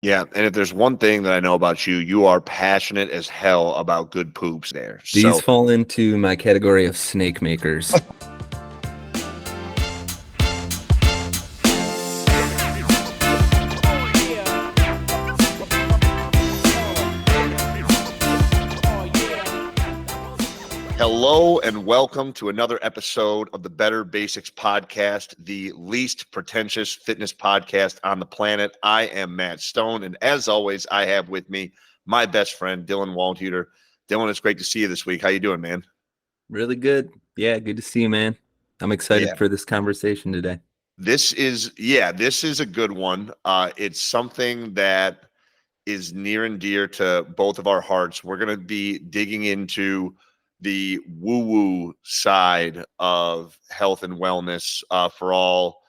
Yeah, and if there's one thing that I know about you, you are passionate as hell about good poops there. These So, fall into my category of snake makers. hello and welcome to another episode of the Better Basics Podcast, the least pretentious fitness podcast on the planet. I am Matt Stone, and as always, I have with me my best friend, Dylan Waldhuter. Dylan, it's great to see you this week. How you doing, man? Really good. Yeah, good to see you, man. I'm Yeah. excited for this conversation today. This is a good one. It's something that is near and dear to both of our hearts. We're going to be digging into the woo-woo side of health and wellness uh, for all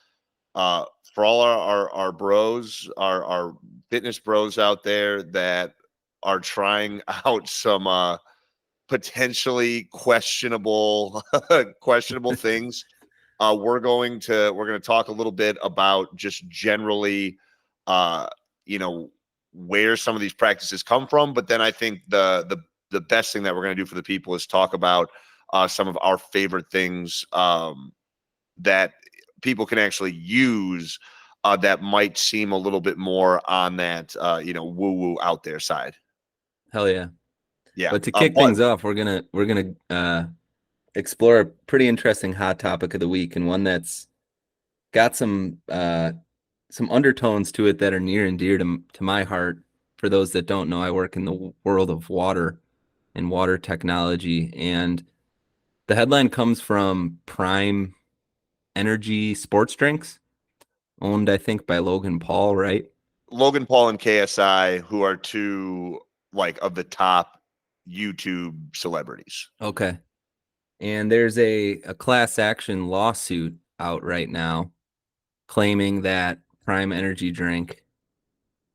our bros, our fitness bros out there that are trying out some potentially questionable questionable things. We're going to talk a little bit about just generally, uh, you know, where some of these practices come from. But then I think the best thing that we're going to do for the people is talk about some of our favorite things that people can actually use that might seem a little bit more on that woo woo out there side. Hell yeah. Yeah, But to kick but things off, we're gonna explore a pretty interesting hot topic of the week, and one that's got some undertones to it that are near and dear to my heart. For those that don't know, I work in the world of water and water technology, and the headline comes from Prime Energy sports drinks, owned I think by Logan Paul, right? Logan Paul and KSI, who are two like of the top YouTube celebrities. Okay. And there's a class action lawsuit out right now claiming that Prime Energy drink,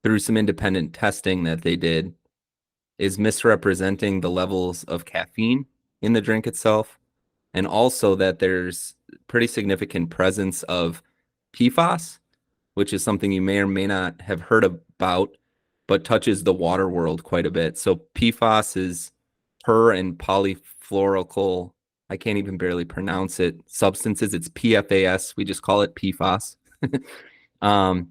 through some independent testing that they did, is misrepresenting the levels of caffeine in the drink itself, and also that there's pretty significant presence of PFAS, which is something you may or may not have heard about, but touches the water world quite a bit. So PFAS is per and polyfluoroalkyl, I can't even barely pronounce it, substances. It's PFAS. We just call it PFAS. um,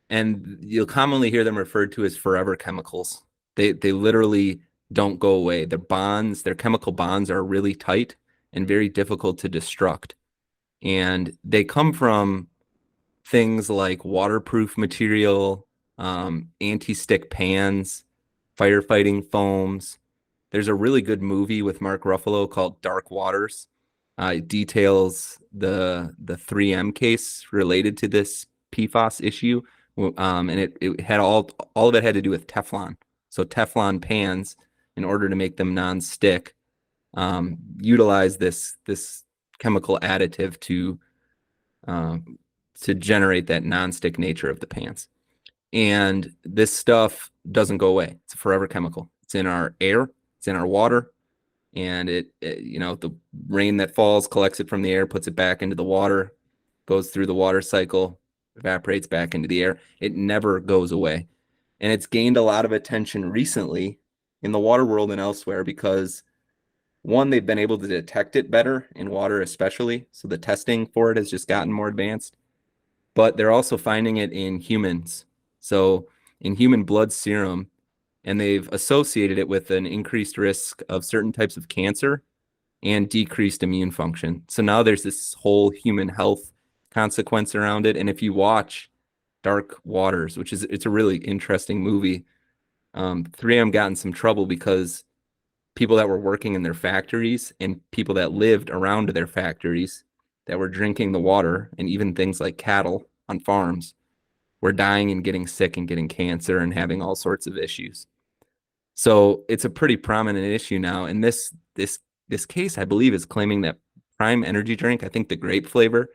and you'll commonly hear them referred to as forever chemicals. They literally don't go away. Their chemical bonds are really tight and very difficult to destruct. And they come from things like waterproof material, anti-stick pans, firefighting foams. There's a really good movie with Mark Ruffalo called Dark Waters. It details the 3M case related to this PFAS issue, and it had all of it had to do with Teflon. So Teflon pans, in order to make them non-stick, utilize this chemical additive um, to generate that non-stick nature of the pans. And this stuff doesn't go away. It's a forever chemical. It's in our air, it's in our water, and the rain that falls collects it from the air, puts it back into the water, goes through the water cycle, evaporates back into the air. It never goes away. And it's gained a lot of attention recently in the water world and elsewhere because, one, they've been able to detect it better in water, especially. So the testing for it has just gotten more advanced. But they're also finding it in humans. So in human blood serum, and they've associated it with an increased risk of certain types of cancer and decreased immune function. So now there's this whole human health consequence around it. And if you watch Dark Waters, it's a really interesting movie, 3M got in some trouble because people that were working in their factories and people that lived around their factories that were drinking the water, and even things like cattle on farms, were dying and getting sick and getting cancer and having all sorts of issues. So it's a pretty prominent issue now. And this case, I believe, is claiming that Prime Energy drink, I think the grape flavor,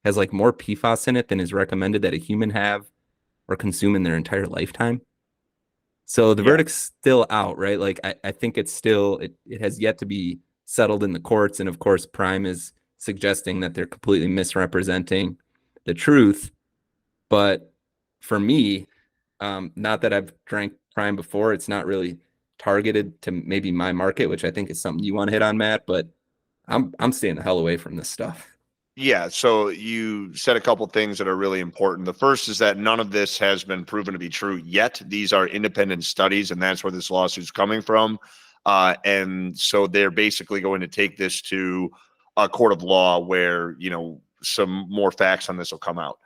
has like more PFAS in it than is recommended that a human have or consume in their entire lifetime. So the Yeah. verdict's still out, right? Like I think it has yet to be settled in the courts. And of course, Prime is suggesting that they're completely misrepresenting the truth. But for me, Not that I've drank Prime before. It's not really targeted to maybe my market, which I think is something you want to hit on, Matt, but I'm staying the hell away from this stuff. Yeah, so you said a couple things that are really important. The first is that none of this has been proven to be true yet. These are independent studies, and that's where this lawsuit's coming from. And so they're basically going to take this to a court of law where, some more facts on this will come out.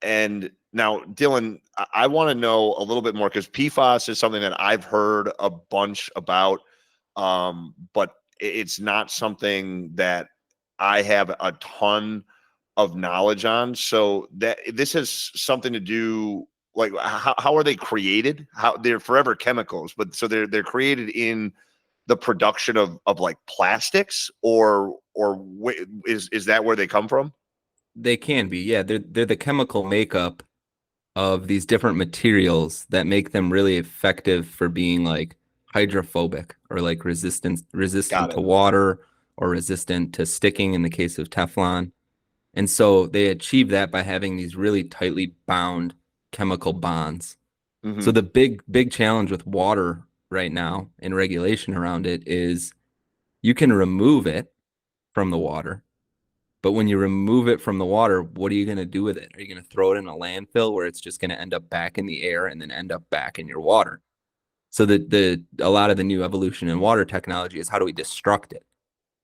And now, Dylan, I want to know a little bit more because PFAS is something that I've heard a bunch about, but it's not something that I have a ton of knowledge on. So that this has something to do, like how are they created? How they're forever chemicals, but so they're created in the production of like plastics, or is that where they come from? They can be, yeah. They're the chemical makeup of these different materials that make them really effective for being like hydrophobic or like resistant Got to it. water or resistant to sticking in the case of Teflon. And so they achieve that by having these really tightly bound chemical bonds. So Hmm. the big challenge with water right now and regulation around it is you can remove it from the water, but when you remove it from the water, what are you going to do with it? Are you going to throw it in a landfill where it's just going to end up back in the air and then end up back in your water? So the a lot of the new evolution in water technology is how do we destruct it?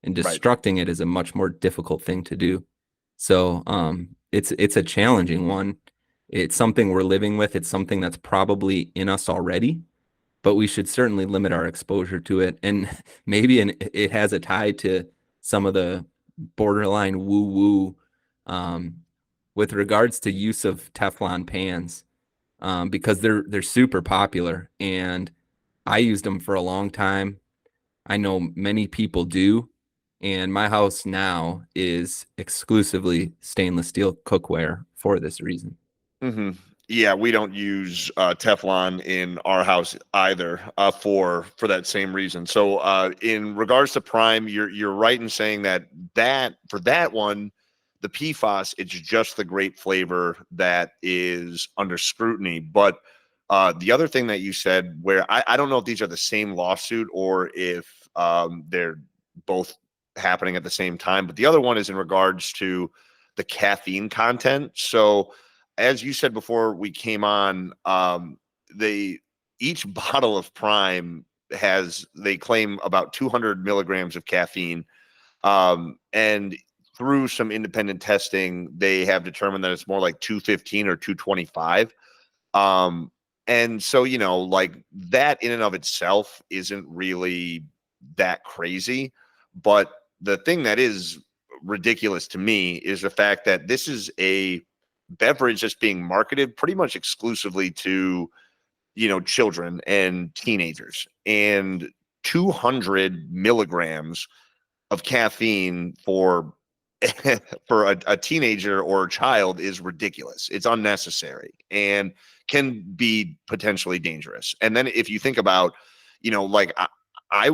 And Right. destructing it is a much more difficult thing to do. So it's a challenging one. It's something we're living with. It's something that's probably in us already, but we should certainly limit our exposure to it. And maybe it has a tie to some of the borderline woo-woo um, with regards to use of Teflon pans because they're super popular and I used them for a long time. I know many people do, and my house now is exclusively stainless steel cookware for this reason. Hmm. Yeah, we don't use Teflon in our house either, for that same reason. So, in regards to Prime, you're right in saying that for that one, the PFAS, it's just the grape flavor that is under scrutiny. But the other thing that you said, where I don't know if these are the same lawsuit or if they're both happening at the same time, but the other one is in regards to the caffeine content. So as you said before we came on, they each bottle of Prime they claim about 200 milligrams of caffeine, and through some independent testing, they have determined that it's more like 215 or 225. Um, and so like that in and of itself isn't really that crazy, but the thing that is ridiculous to me is the fact that this is a beverage that's being marketed pretty much exclusively to children and teenagers, and 200 milligrams of caffeine for for a teenager or a child is ridiculous. It's unnecessary and can be potentially dangerous. And then if you think about, like I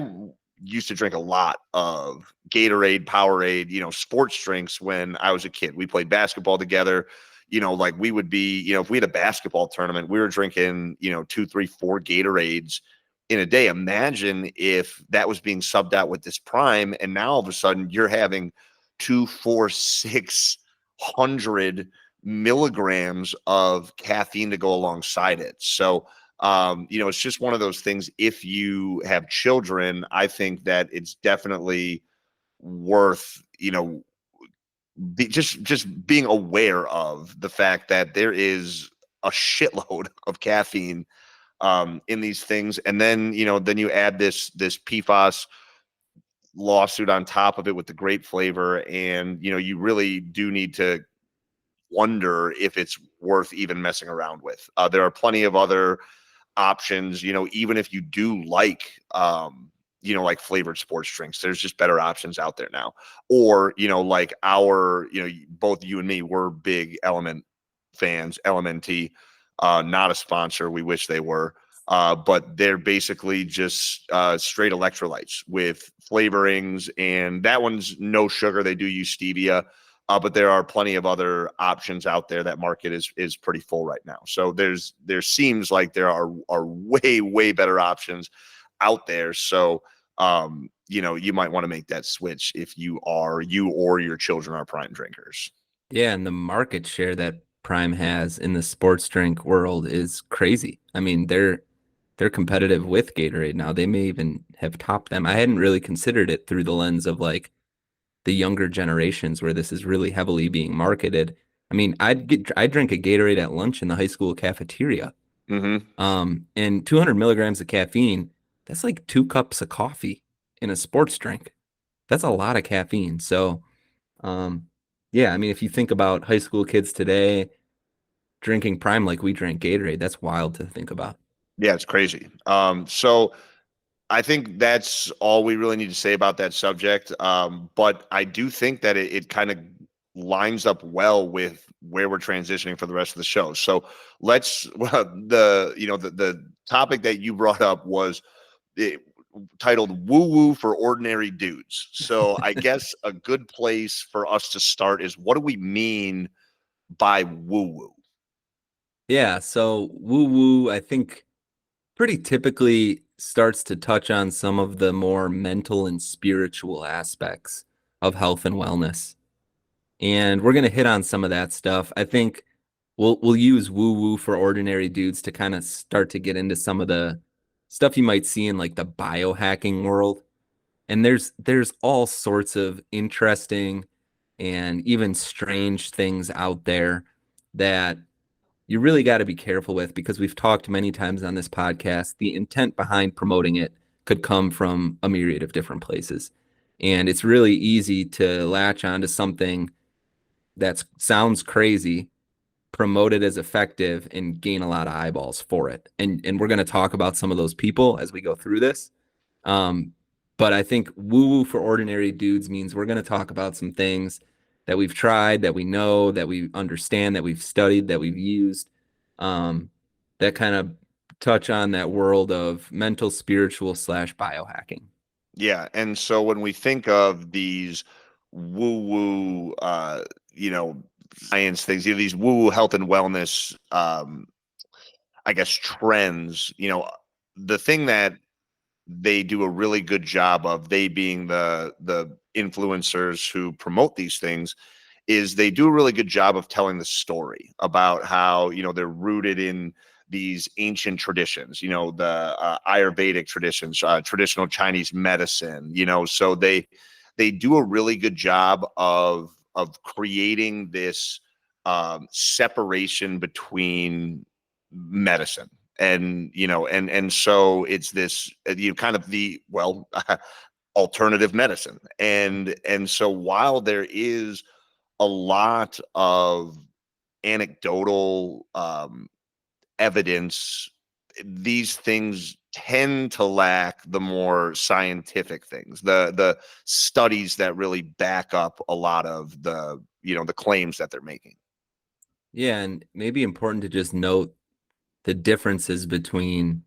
used to drink a lot of Gatorade, Powerade, sports drinks when I was a kid. We played basketball together. Like we would be, if we had a basketball tournament, we were drinking, 2, 3, 4 Gatorades in a day. Imagine if that was being subbed out with this Prime, and now all of a sudden you're having 2, 4, 600 milligrams of caffeine to go alongside it. So, it's just one of those things. If you have children, I think that it's definitely worth, just being aware of the fact that there is a shitload of caffeine in these things. And then then you add this PFAS lawsuit on top of it with the grape flavor, and you really do need to wonder if it's worth even messing around with. There are plenty of other options, even if you do like flavored sports drinks, there's just better options out there now. Or like both you and me, we're big Element fans. LMNT, not a sponsor, we wish they were. But they're basically just straight electrolytes with flavorings, and that one's no sugar. They do use stevia, but there are plenty of other options out there. That market is pretty full right now. So there seems like there are way better options out there. So you might want to make that switch if you or your children are prime drinkers. Yeah, and the market share that Prime has in the sports drink world is crazy. I mean, they're competitive with Gatorade now. They may even have topped them. I hadn't really considered it through the lens of like the younger generations where this is really heavily being marketed. I mean, I'd drink a Gatorade at lunch in the high school cafeteria. Mm-hmm. And 200 milligrams of caffeine, that's like 2 cups of coffee in a sports drink. That's a lot of caffeine. So, um, yeah, I mean, if you think about high school kids today drinking Prime like we drank Gatorade, that's wild to think about. Yeah, it's crazy. So I think that's all we really need to say about that subject. But I do think that it kind of lines up well with where we're transitioning for the rest of the show. So let's the topic that you brought up was it, titled "Woo Woo for Ordinary Dudes." So I guess a good place for us to start is, what do we mean by woo woo? Yeah, so woo woo, I think pretty typically starts to touch on some of the more mental and spiritual aspects of health and wellness. And we're going to hit on some of that stuff. I think we'll use woo woo for ordinary dudes to kind of start to get into some of the stuff you might see in like the biohacking world. And there's all sorts of interesting and even strange things out there that you really got to be careful with, because we've talked many times on this podcast, the intent behind promoting it could come from a myriad of different places. And it's really easy to latch onto something that sounds crazy, promote it as effective, and gain a lot of eyeballs for it. And we're going to talk about some of those people as we go through this. Um, but I think woo woo for ordinary dudes means we're going to talk about some things that we've tried, that we know, that we understand, that we've studied, that we've used, that kind of touch on that world of mental, spiritual slash biohacking. Yeah, and so when we think of these woo woo, science things, these woo woo health and wellness, I guess trends, the thing that they do a really good job of, they being the influencers who promote these things, is they do a really good job of telling the story about how they're rooted in these ancient traditions, the Ayurvedic traditions, traditional Chinese medicine, so they do a really good job of creating this separation between medicine and so it's this kind of the alternative medicine, and so while there is a lot of anecdotal evidence, these things tend to lack the more scientific things, the studies that really back up a lot of the claims that they're making. Yeah, and maybe important to just note the differences between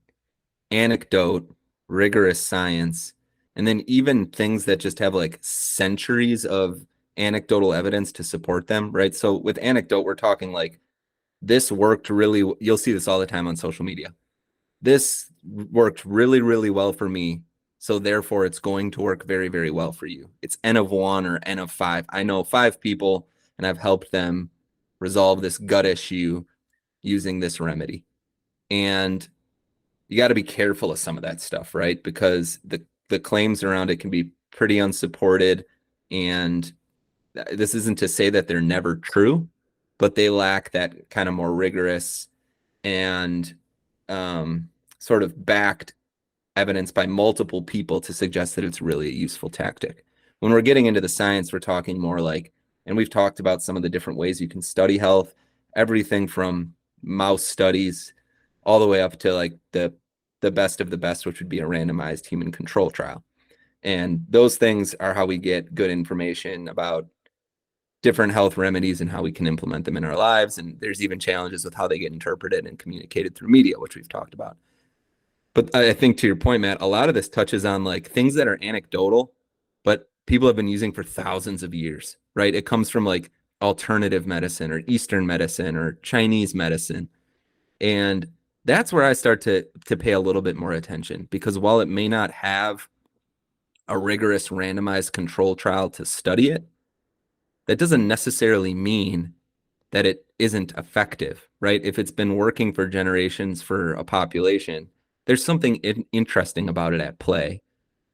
anecdote, rigorous science, and then even things that just have like centuries of anecdotal evidence to support them, right? So with anecdote, we're talking like this worked really, you'll see this all the time on social media. This worked really, really well for me. So therefore it's going to work very, very well for you. It's N of 1 or N of 5. I know 5 people and I've helped them resolve this gut issue using this remedy. And you got to be careful of some of that stuff, right? Because the claims around it can be pretty unsupported. And this isn't to say that they're never true, but they lack that kind of more rigorous and sort of backed evidence by multiple people to suggest that it's really a useful tactic. When we're getting into the science, we're talking more like, and we've talked about some of the different ways you can study health, everything from mouse studies all the way up to like the best of the best, which would be a randomized human control trial. And those things are how we get good information about different health remedies and how we can implement them in our lives. And there's even challenges with how they get interpreted and communicated through media, which we've talked about. But I think to your point, Matt, a lot of this touches on like things that are anecdotal, but people have been using for thousands of years, right? It comes from like alternative medicine or Eastern medicine or Chinese medicine. And that's where I start to pay a little bit more attention, because while it may not have a rigorous randomized control trial to study it, that doesn't necessarily mean that it isn't effective, right? If it's been working for generations for a population, there's something interesting about it at play.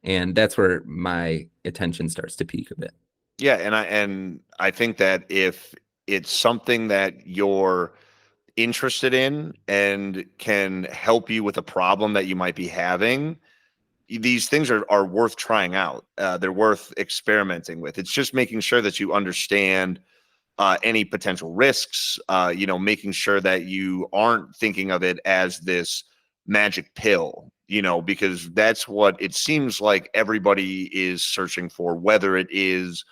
And that's where my attention starts to peak a bit. Yeah, and I think that if it's something that you're interested in and can help you with a problem that you might be having, these things are worth trying out. They're worth experimenting with. It's just making sure that you understand any potential risks, making sure that you aren't thinking of it as this magic pill, because that's what it seems like everybody is searching for, whether it is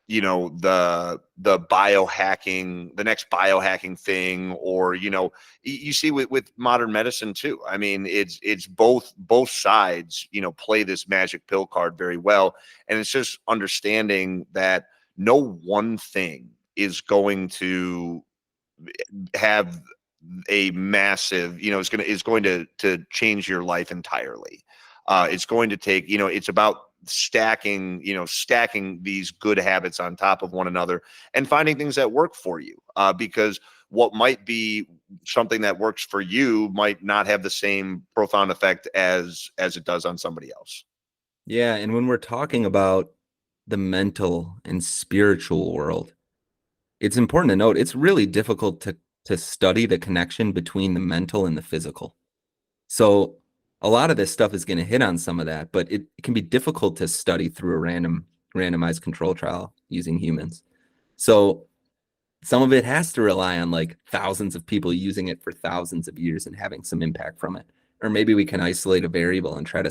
the biohacking, the next biohacking thing, or you see with modern medicine too. I mean, it's both sides play this magic pill card very well, and it's just understanding that no one thing is going to have a massive, is going to change your life entirely. It's going to take, it's about stacking these good habits on top of one another and finding things that work for you. Because what might be something that works for you might not have the same profound effect as it does on somebody else. Yeah, and when we're talking about the mental and spiritual world, it's important to note it's really difficult to study the connection between the mental and the physical. So a lot of this stuff is going to hit on some of that, but it can be difficult to study through a randomized control trial using humans. So some of it has to rely on like thousands of people using it for thousands of years and having some impact from it. Or maybe we can isolate a variable and try to,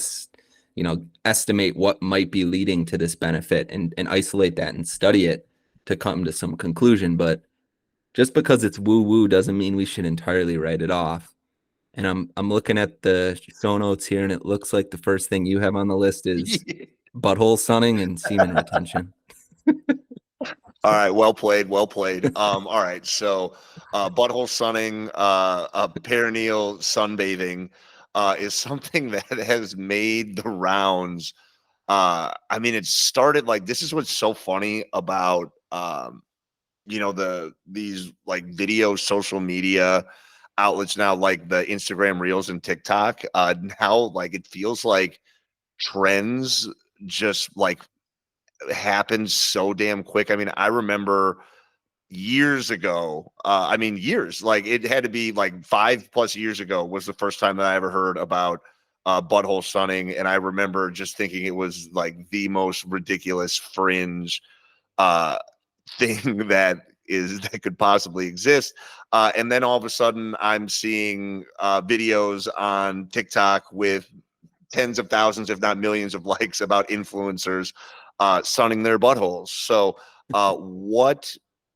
estimate what might be leading to this benefit and isolate that and study it to come to some conclusion. But just because it's woo-woo doesn't mean we should entirely write it off. And I'm looking at the show notes here, and it looks like the first thing you have on the list is butthole sunning and semen retention. All right, well played, well played. All right, so butthole sunning, perineal sunbathing is something that has made the rounds. I mean, it started like, this is what's so funny about these like video social media outlets now, like the Instagram Reels and TikTok. Now, like, it feels like trends just like happen so damn quick. I mean, I remember years ago, years, like it had to be like 5+ years ago was the first time that I ever heard about butthole sunning. And I remember just thinking it was like the most ridiculous fringe uh thing that could possibly exist. And then all of a sudden I'm seeing videos on TikTok with tens of thousands, if not millions of likes about influencers sunning their buttholes. So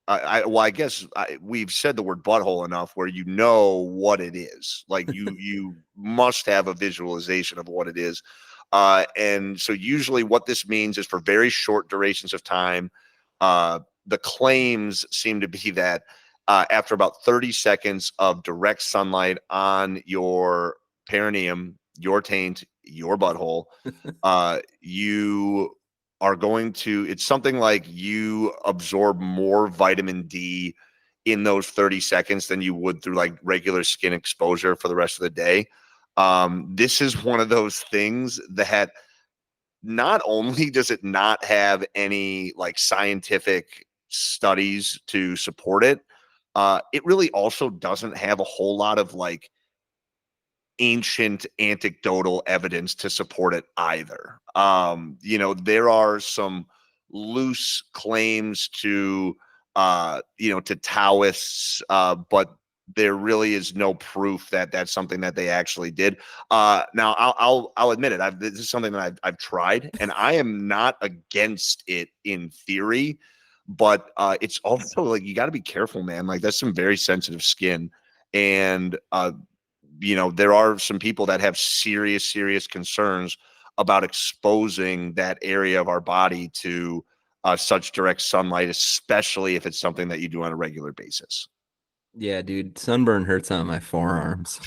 I guess we've said the word butthole enough where you know what it is. Like you must have a visualization of what it is. And so usually what this means is for very short durations of time, the claims seem to be that after about 30 seconds of direct sunlight on your perineum, your taint, your butthole, you are going to, it's something like you absorb more vitamin D in those 30 seconds than you would through like regular skin exposure for the rest of the day. This is one of those things that not only does it not have any like scientific studies to support it, it really also doesn't have a whole lot of like ancient anecdotal evidence to support it either. There are some loose claims to Taoists, but there really is no proof that that's something that they actually did. Now, I'll admit it. This is something that I've tried, and I am not against it in theory, but it's also like you got to be careful, man. Like that's some very sensitive skin, and there are some people that have serious concerns about exposing that area of our body to such direct sunlight, especially if it's something that you do on a regular basis. Yeah, dude, sunburn hurts on my forearms.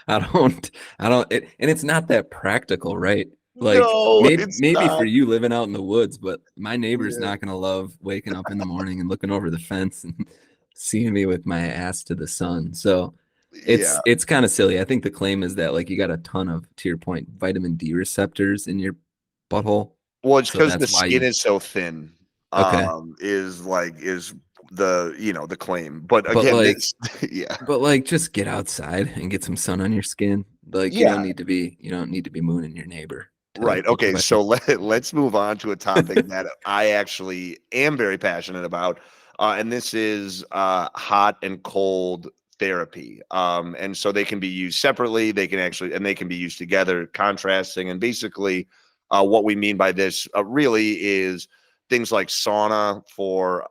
I don't, and it's not that practical, right? Like No, it's maybe for not. you living out in the woods, but my neighbor's Yeah. not gonna love waking up in the morning and looking over the fence and seeing me with my ass to the sun. So Yeah. it's kind of silly. I think the claim is that like you got a ton of, to your point, vitamin D receptors in your butthole. Well, it's So because the that's why skin you, is so thin, okay. is the, the claim. But But again, like this, yeah. But like just get outside and get some sun on your skin. Like Yeah. you don't need to be mooning your neighbor to Right. get Okay. sweaty. So let's move on to a topic that I actually am very passionate about. And this is hot and cold therapy. And so they can be used separately. They can be used together, contrasting. And basically, what we mean by this really is things like sauna for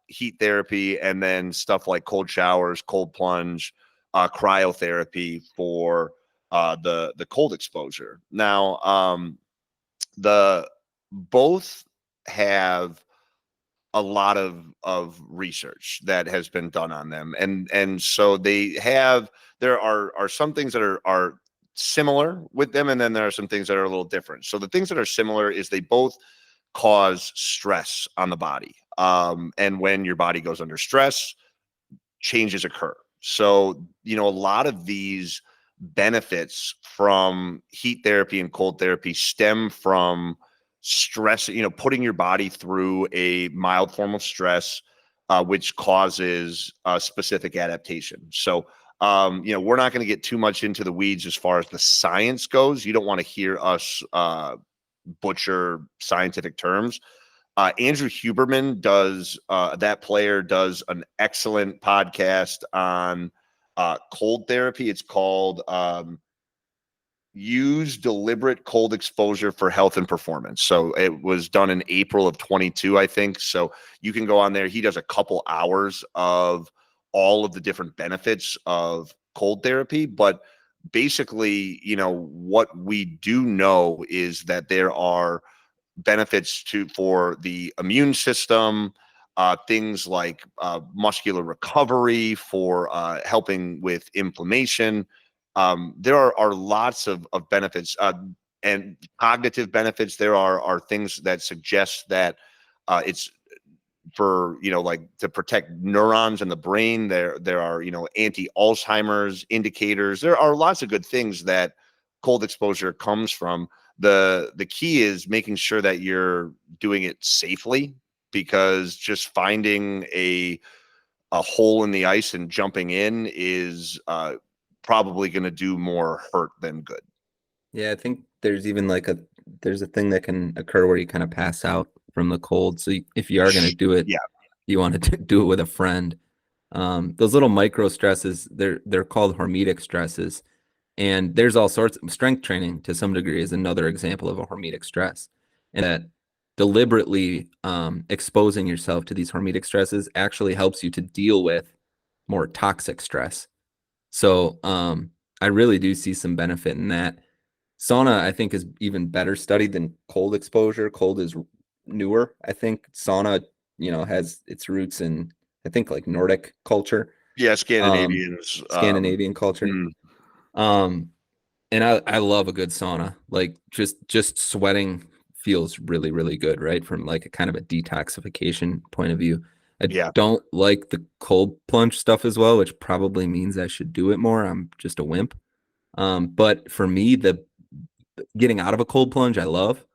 heat therapy, and then stuff like cold showers, cold plunge, cryotherapy for the cold exposure. Now, the both have a lot of research that has been done on them, and so there are some things that are similar with them, and then there are some things that are a little different. So the things that are similar is they both cause stress on the body, and when your body goes under stress, changes occur. So, a lot of these benefits from heat therapy and cold therapy stem from stress, putting your body through a mild form of stress, which causes a specific adaptation. So, we're not going to get too much into the weeds as far as the science goes. You don't want to hear us butcher scientific terms. Andrew Huberman that player does an excellent podcast on cold therapy. It's called Use Deliberate Cold Exposure for Health and Performance. So it was done in April of 22, I think. So you can go on there. He does a couple hours of all of the different benefits of cold therapy. But basically, what we do know is that there are benefits for the immune system, things like muscular recovery, for helping with inflammation. There are lots of benefits, and cognitive benefits. There are things that suggest that it's for, like, to protect neurons in the brain. There are, anti-Alzheimer's indicators. There are lots of good things that cold exposure comes from. The key is making sure that you're doing it safely, because just finding a hole in the ice and jumping in is probably going to do more hurt than good. Yeah, I think there's even like there's a thing that can occur where you kind of pass out from the cold. So if you are going to do it, Yeah. you want to do it with a friend. Those little micro stresses, they're called hormetic stresses. And there's all sorts of strength training to some degree is another example of a hormetic stress. And that deliberately exposing yourself to these hormetic stresses actually helps you to deal with more toxic stress. So I really do see some benefit in that. Sauna, I think, is even better studied than cold exposure. Cold is newer. I think sauna, has its roots in, I think, like Nordic culture, Yeah, um, Scandinavians. Scandinavian culture. Mm, Um, and I love a good sauna. Like just sweating feels really, really good, right? From like a kind of a detoxification point of view. I yeah. don't like the cold plunge stuff as well, which probably means I should do it more. I'm just a wimp. But for me, the getting out of a cold plunge, I love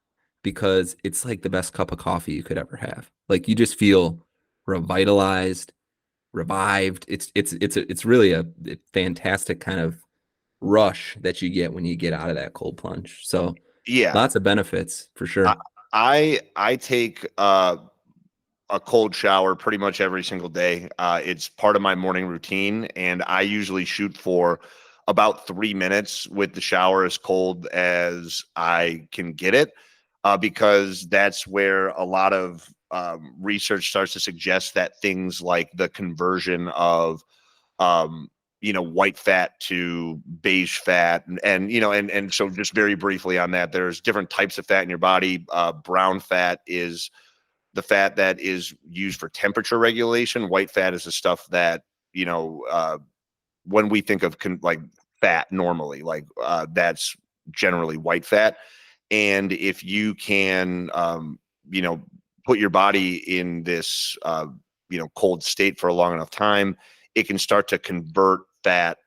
because it's like the best cup of coffee you could ever have. Like you just feel revitalized, revived. It's really a fantastic kind of rush that you get when you get out of that cold plunge. So Yeah. lots of benefits for I sure. I take a cold shower pretty much every single day. It's part of my morning routine, and I usually shoot for about 3 minutes with the shower as cold as I can get it, because that's where a lot of research starts to suggest that things like the conversion of, um, white fat to beige fat, and so just very briefly on that, there's different types of fat in your body. Brown fat is the fat that is used for temperature regulation. White fat is the stuff that, when we think of like fat normally, like that's generally white fat. And if you can, you know, put your body in this, cold state for a long enough time, it can start to convert fat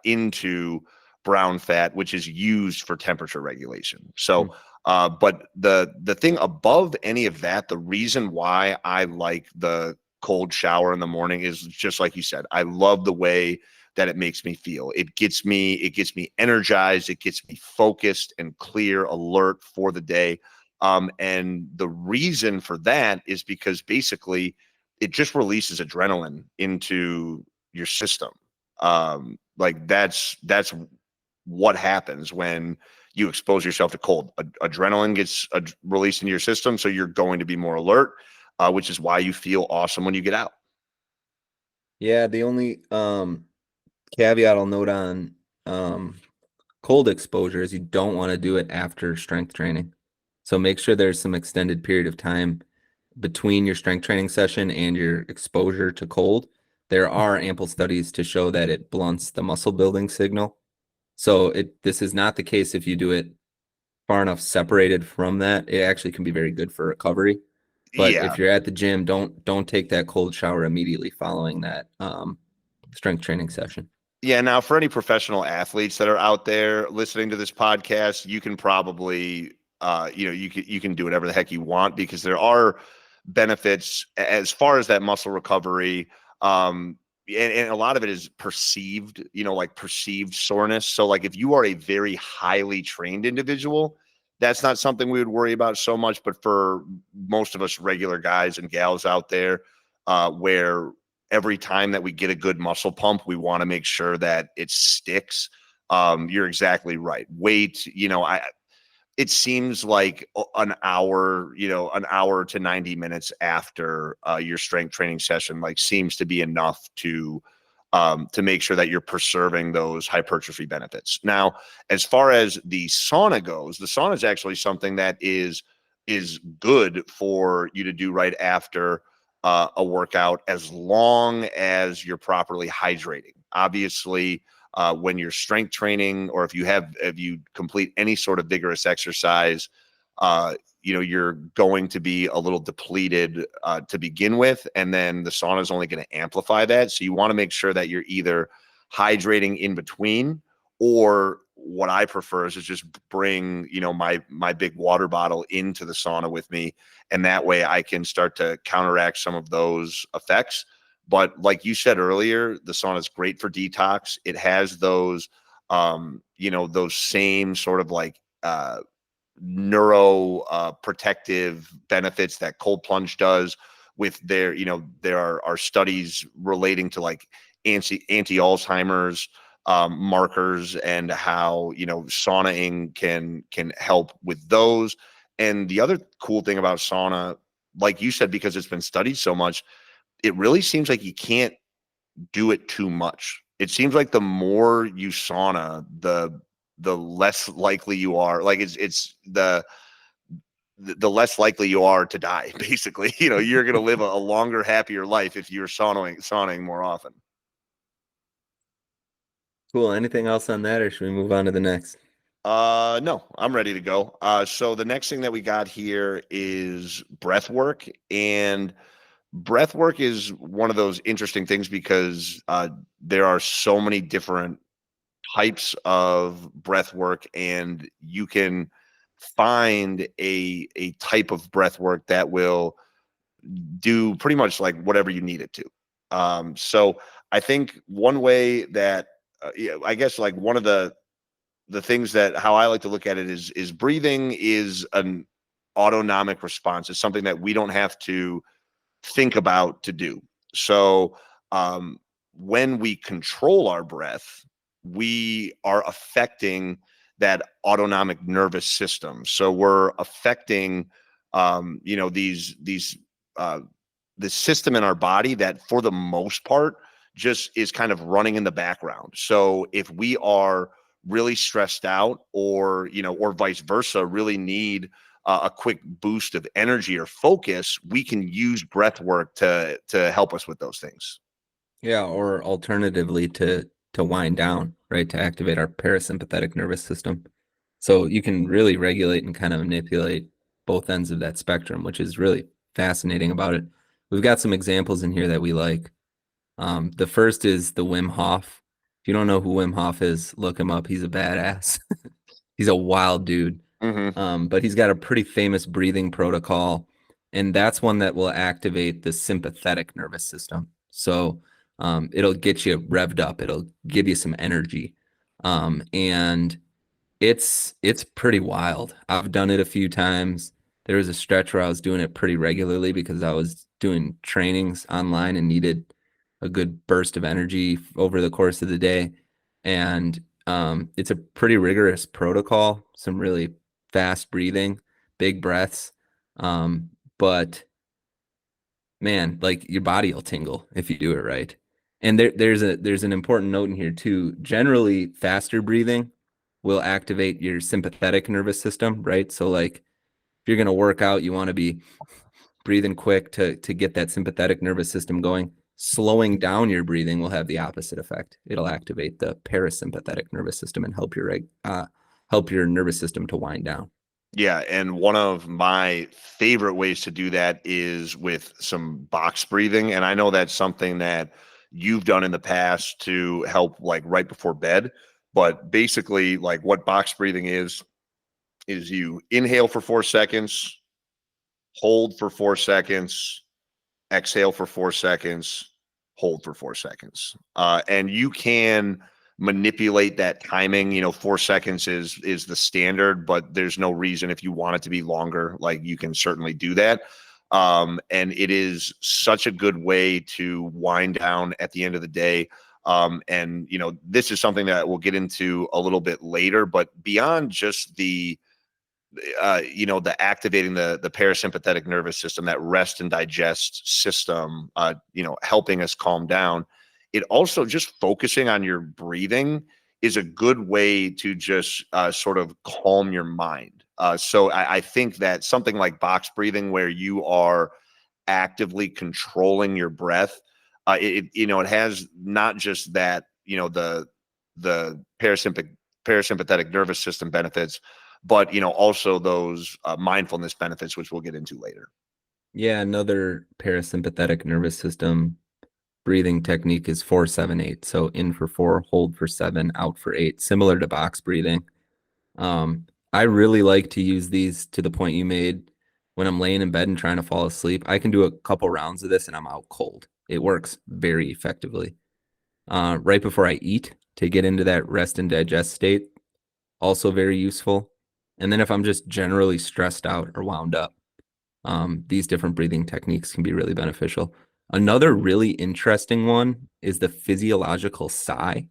into brown fat, which is used for temperature regulation. So, but the thing above any of that, the reason why I like the cold shower in the morning is just like you said. I love the way that it makes me feel. It gets me energized. It gets me focused and clear, alert for the day. And the reason for that is because basically it just releases adrenaline into your system. Like that's what happens when you expose yourself to cold. Adrenaline gets released into your system, so you're going to be more alert, which is why you feel awesome when you get out. Yeah, the only caveat I'll note on cold exposure is you don't want to do it after strength training. So make sure there's some extended period of time between your strength training session and your exposure to cold. There are ample studies to show that it blunts the muscle building signal. So this is not the case if you do it far enough separated from that. It actually can be very good for recovery. But Yeah. if you're at the gym, don't take that cold shower immediately following that strength training session. Yeah. Now, for any professional athletes that are out there listening to this podcast, you can probably, you can do whatever the heck you want, because there are benefits as far as that muscle recovery. And a lot of it is perceived, like perceived soreness. So, like, if you are a very highly trained individual, that's not something we would worry about so much. But for most of us regular guys and gals out there, where every time that we get a good muscle pump, we want to make sure that it sticks. You're exactly right. Weight, it seems like an hour, an hour to 90 minutes after your strength training session, like, seems to be enough to make sure that you're preserving those hypertrophy benefits. Now, as far as the sauna goes, the sauna is actually something that is good for you to do right after a workout, as long as you're properly hydrating. Obviously, when you're strength training, or if you complete any sort of vigorous exercise, you're going to be a little depleted to begin with, and then the sauna is only going to amplify that. So you want to make sure that you're either hydrating in between, or what I prefer is just bring, my big water bottle into the sauna with me, and that way I can start to counteract some of those effects. But like you said earlier, the sauna is great for detox. It has those, those same sort of like neuro protective benefits that cold plunge does. With there are studies relating to like anti-Alzheimer's markers, and how saunaing can help with those. And the other cool thing about sauna, like you said, because it's been studied so much, it really seems like you can't do it too much. It seems like the more you sauna, the less likely you are. Like, it's the less likely you are to die. Basically, you're going to live a longer, happier life if you're sauning more often. Cool. Anything else on that, or should we move on to the next? No, I'm ready to go. So the next thing that we got here is breath work. And breath work is one of those interesting things, because there are so many different types of breath work, and you can find a type of breath work that will do pretty much like whatever you need it to. So I think one way that, I guess, like, one of the things that, how I like to look at it, is breathing is an autonomic response. It's something that we don't have to think about to do. So when we control our breath, we are affecting that autonomic nervous system. So we're affecting, these the system in our body that, for the most part, just is kind of running in the background. So if we are really stressed out, or or vice versa, really need a quick boost of energy or focus, we can use breath work to help us with those things. Yeah, or alternatively to wind down, right? To activate our parasympathetic nervous system. So you can really regulate and kind of manipulate both ends of that spectrum, which is really fascinating about it. We've got some examples in here that we like. The first is the Wim Hof. If you don't know who Wim Hof is, look him up. He's a badass. He's a wild dude. Mm-hmm. But he's got a pretty famous breathing protocol, and that's one that will activate the sympathetic nervous system. So it'll get you revved up. It'll give you some energy. And it's pretty wild. I've done it a few times. There was a stretch where I was doing it pretty regularly because I was doing trainings online and needed a good burst of energy over the course of the day. And it's a pretty rigorous protocol, some really fast breathing, big breaths. But man, like your body will tingle if you do it right. And there's an important note in here too. Generally, faster breathing will activate your sympathetic nervous system, right? So like if you're gonna work out, you want to be breathing quick to get that sympathetic nervous system going. Slowing down your breathing will have the opposite effect. It'll activate the parasympathetic nervous system and help your nervous system to wind down. Yeah, and one of my favorite ways to do that is with some box breathing, and I know that's something that you've done in the past to help like right before bed. But basically, like what box breathing is you inhale for 4 seconds, hold for 4 seconds, exhale for 4 seconds, hold for 4 seconds. And you can manipulate that timing. 4 seconds is the standard, but there's no reason if you want it to be longer, like you can certainly do that. And it is such a good way to wind down at the end of the day. And this is something that we'll get into a little bit later, but beyond just the the activating the parasympathetic nervous system, that rest and digest system, helping us calm down. It also just focusing on your breathing is a good way to just sort of calm your mind. So I think that something like box breathing, where you are actively controlling your breath, it has not just that, the parasympathetic nervous system benefits, but also those mindfulness benefits, which we'll get into later. Yeah, another parasympathetic nervous system breathing technique is 4-7-8. So in for 4, hold for 7, out for 8, similar to box breathing. I really like to use these to the point you made when I'm laying in bed and trying to fall asleep. I can do a couple rounds of this and I'm out cold. It works very effectively. Right before I eat to get into that rest and digest state, also very useful. And then if I'm just generally stressed out or wound up, these different breathing techniques can be really beneficial. Another really interesting one is the physiological sigh.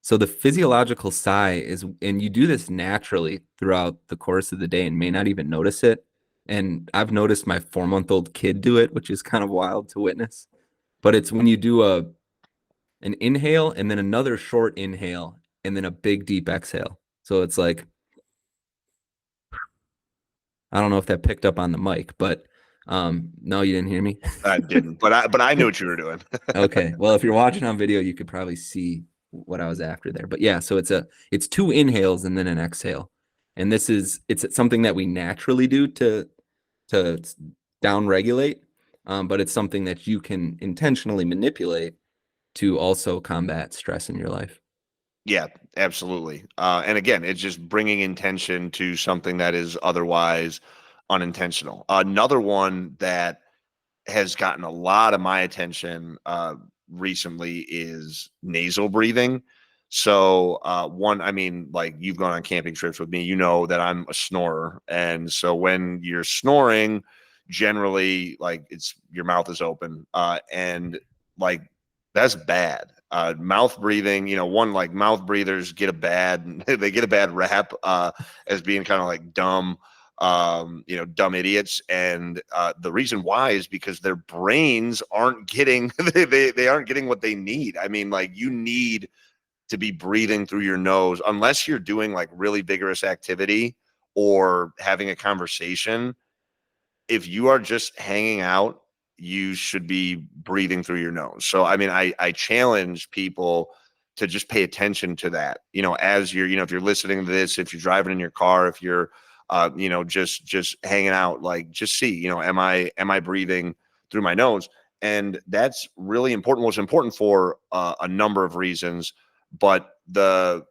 So the physiological sigh is, and you do this naturally throughout the course of the day and may not even notice it. And I've noticed my 4-month-old kid do it, which is kind of wild to witness. But it's when you do an inhale and then another short inhale and then a big deep exhale. So it's like, I don't know if that picked up on the mic, but no, you didn't hear me. I didn't, but I knew what you were doing. Okay. Well, if you're watching on video, you could probably see what I was after there. But yeah, so it's 2 inhales and then an exhale. And it's something that we naturally do to down regulate. But it's something that you can intentionally manipulate to also combat stress in your life. Yeah, absolutely. And again, it's just bringing intention to something that is otherwise unintentional. Another one that has gotten a lot of my attention recently is nasal breathing. So I mean, like you've gone on camping trips with me, you know that I'm a snorer. And so when you're snoring, generally like it's your mouth is open. And like that's bad. Mouth breathing, one, like mouth breathers get a bad they get a bad rap as being kind of like dumb. dumb idiots. And the reason why is because their brains aren't getting they aren't getting what they need. I mean, like, you need to be breathing through your nose unless you're doing like really vigorous activity or having a conversation. If you are just hanging out, you should be breathing through your nose. So, I mean, I challenge people to just pay attention to that, as you're, if you're listening to this, if you're driving in your car, if you're, just hanging out, like, just see, am I breathing through my nose? And that's really important. Well, it's important for a number of reasons, but the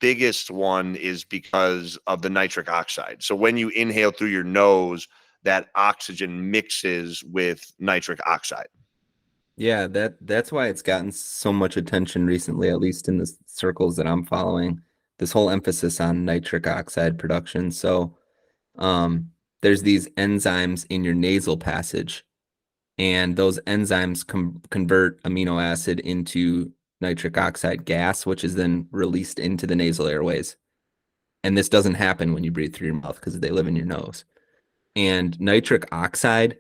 biggest one is because of the nitric oxide. So when you inhale through your nose, that oxygen mixes with nitric oxide. Yeah, that's why it's gotten so much attention recently, at least in the circles that I'm following. This whole emphasis on nitric oxide production. So, there's these enzymes in your nasal passage, and those enzymes convert amino acid into nitric oxide gas, which is then released into the nasal airways. And this doesn't happen when you breathe through your mouth because they live in your nose. And nitric oxide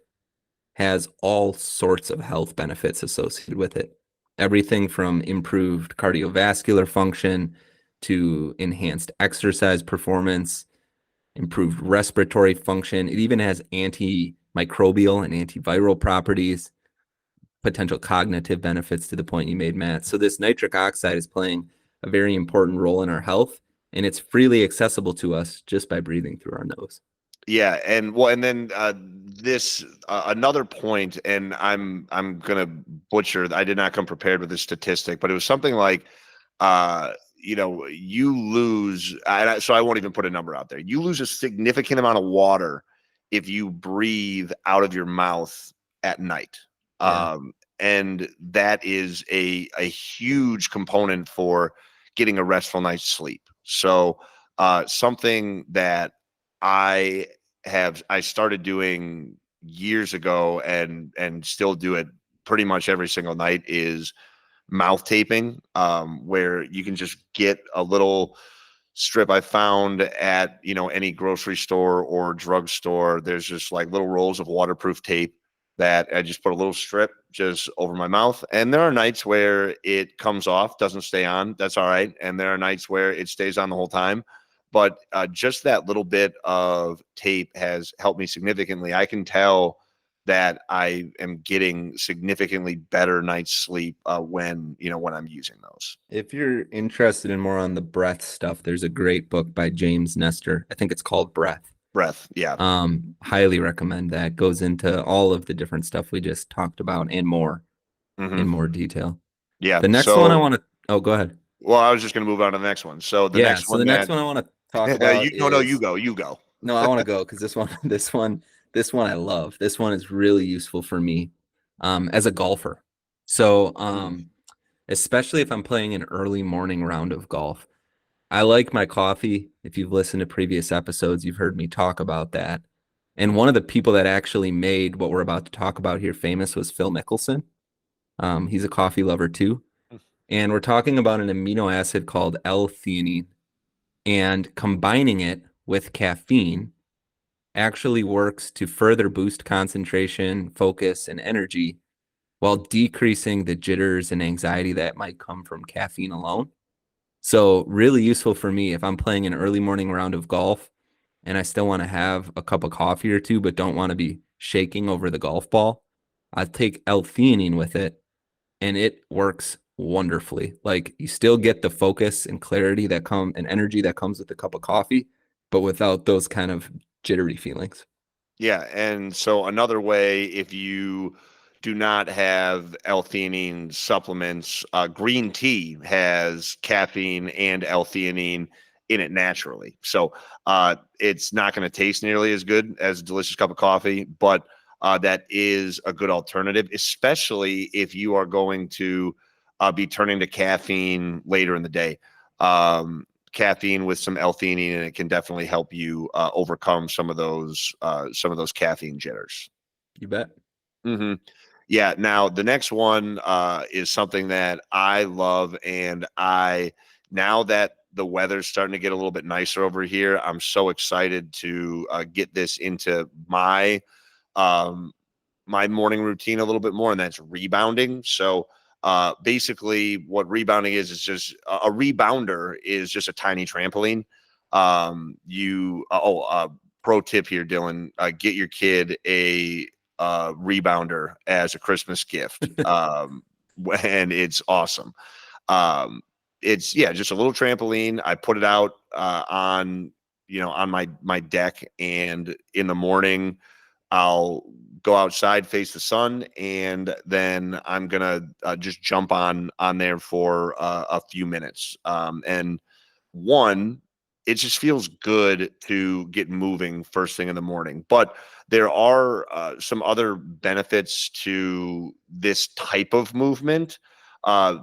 has all sorts of health benefits associated with it. Everything from improved cardiovascular function to enhanced exercise performance, improved respiratory function. It even has antimicrobial and antiviral properties, potential cognitive benefits to the point you made, Matt. So this nitric oxide is playing a very important role in our health, and it's freely accessible to us just by breathing through our nose. Yeah, and then this another point, and I'm gonna butcher. I did not come prepared with this statistic, but it was something like, you lose. So I won't even put a number out there. You lose a significant amount of water if you breathe out of your mouth at night. Yeah. And that is a huge component for getting a restful night's sleep. So something that I started doing years ago and still do it pretty much every single night is mouth taping, where you can just get a little strip. I found at any grocery store or drugstore. There's just like little rolls of waterproof tape that I just put a little strip just over my mouth. And there are nights where it comes off, doesn't stay on. That's all right. And there are nights where it stays on the whole time. But just that little bit of tape has helped me significantly. I can tell that I am getting significantly better night's sleep when I'm using those. If you're interested in more on the breath stuff, there's a great book by James Nestor. I think it's called Breath. Breath, yeah. Highly recommend that. Goes into all of the different stuff we just talked about and more in more detail. Yeah. The next one I want to, oh, go ahead. Well, I was just going to move on to the next one. So the next one, the next one I want to talk about is, you go. No, I want to go because this one I love. This one is really useful for me, as a golfer. So, especially if I'm playing an early morning round of golf, I like my coffee. If you've listened to previous episodes, you've heard me talk about that. And one of the people that actually made what we're about to talk about here famous was Phil Mickelson. He's a coffee lover too. And we're talking about an amino acid called L-theanine. And combining it with caffeine actually works to further boost concentration, focus, and energy while decreasing the jitters and anxiety that might come from caffeine alone. So really useful for me if I'm playing an early morning round of golf and I still want to have a cup of coffee or two, but don't want to be shaking over the golf ball. I take L-theanine with it and it works wonderfully. Like, you still get the focus and clarity and energy that comes with a cup of coffee, but without those kind of jittery feelings. Yeah, and so another way, if you do not have L-theanine supplements, green tea has caffeine and L-theanine in it naturally. So it's not going to taste nearly as good as a delicious cup of coffee, but that is a good alternative, especially if you are going to be turning to caffeine later in the day. Caffeine with some L-theanine and it can definitely help you overcome some of those caffeine jitters. You bet. Yeah. Now the next one is something that I love, and now that the weather's starting to get a little bit nicer over here, I'm so excited to get this into um, my morning routine a little bit more, and that's rebounding. So basically what rebounding is just a rebounder is just a tiny trampoline. Pro tip here, Dylan, get your kid a rebounder as a Christmas gift. And it's awesome. um it's, yeah, just a little trampoline. I put it out on, on my deck, and in the morning I'll go outside, face the sun, and then I'm gonna just jump on there for a few minutes. And one, it just feels good to get moving first thing in the morning. But there are some other benefits to this type of movement. Uh,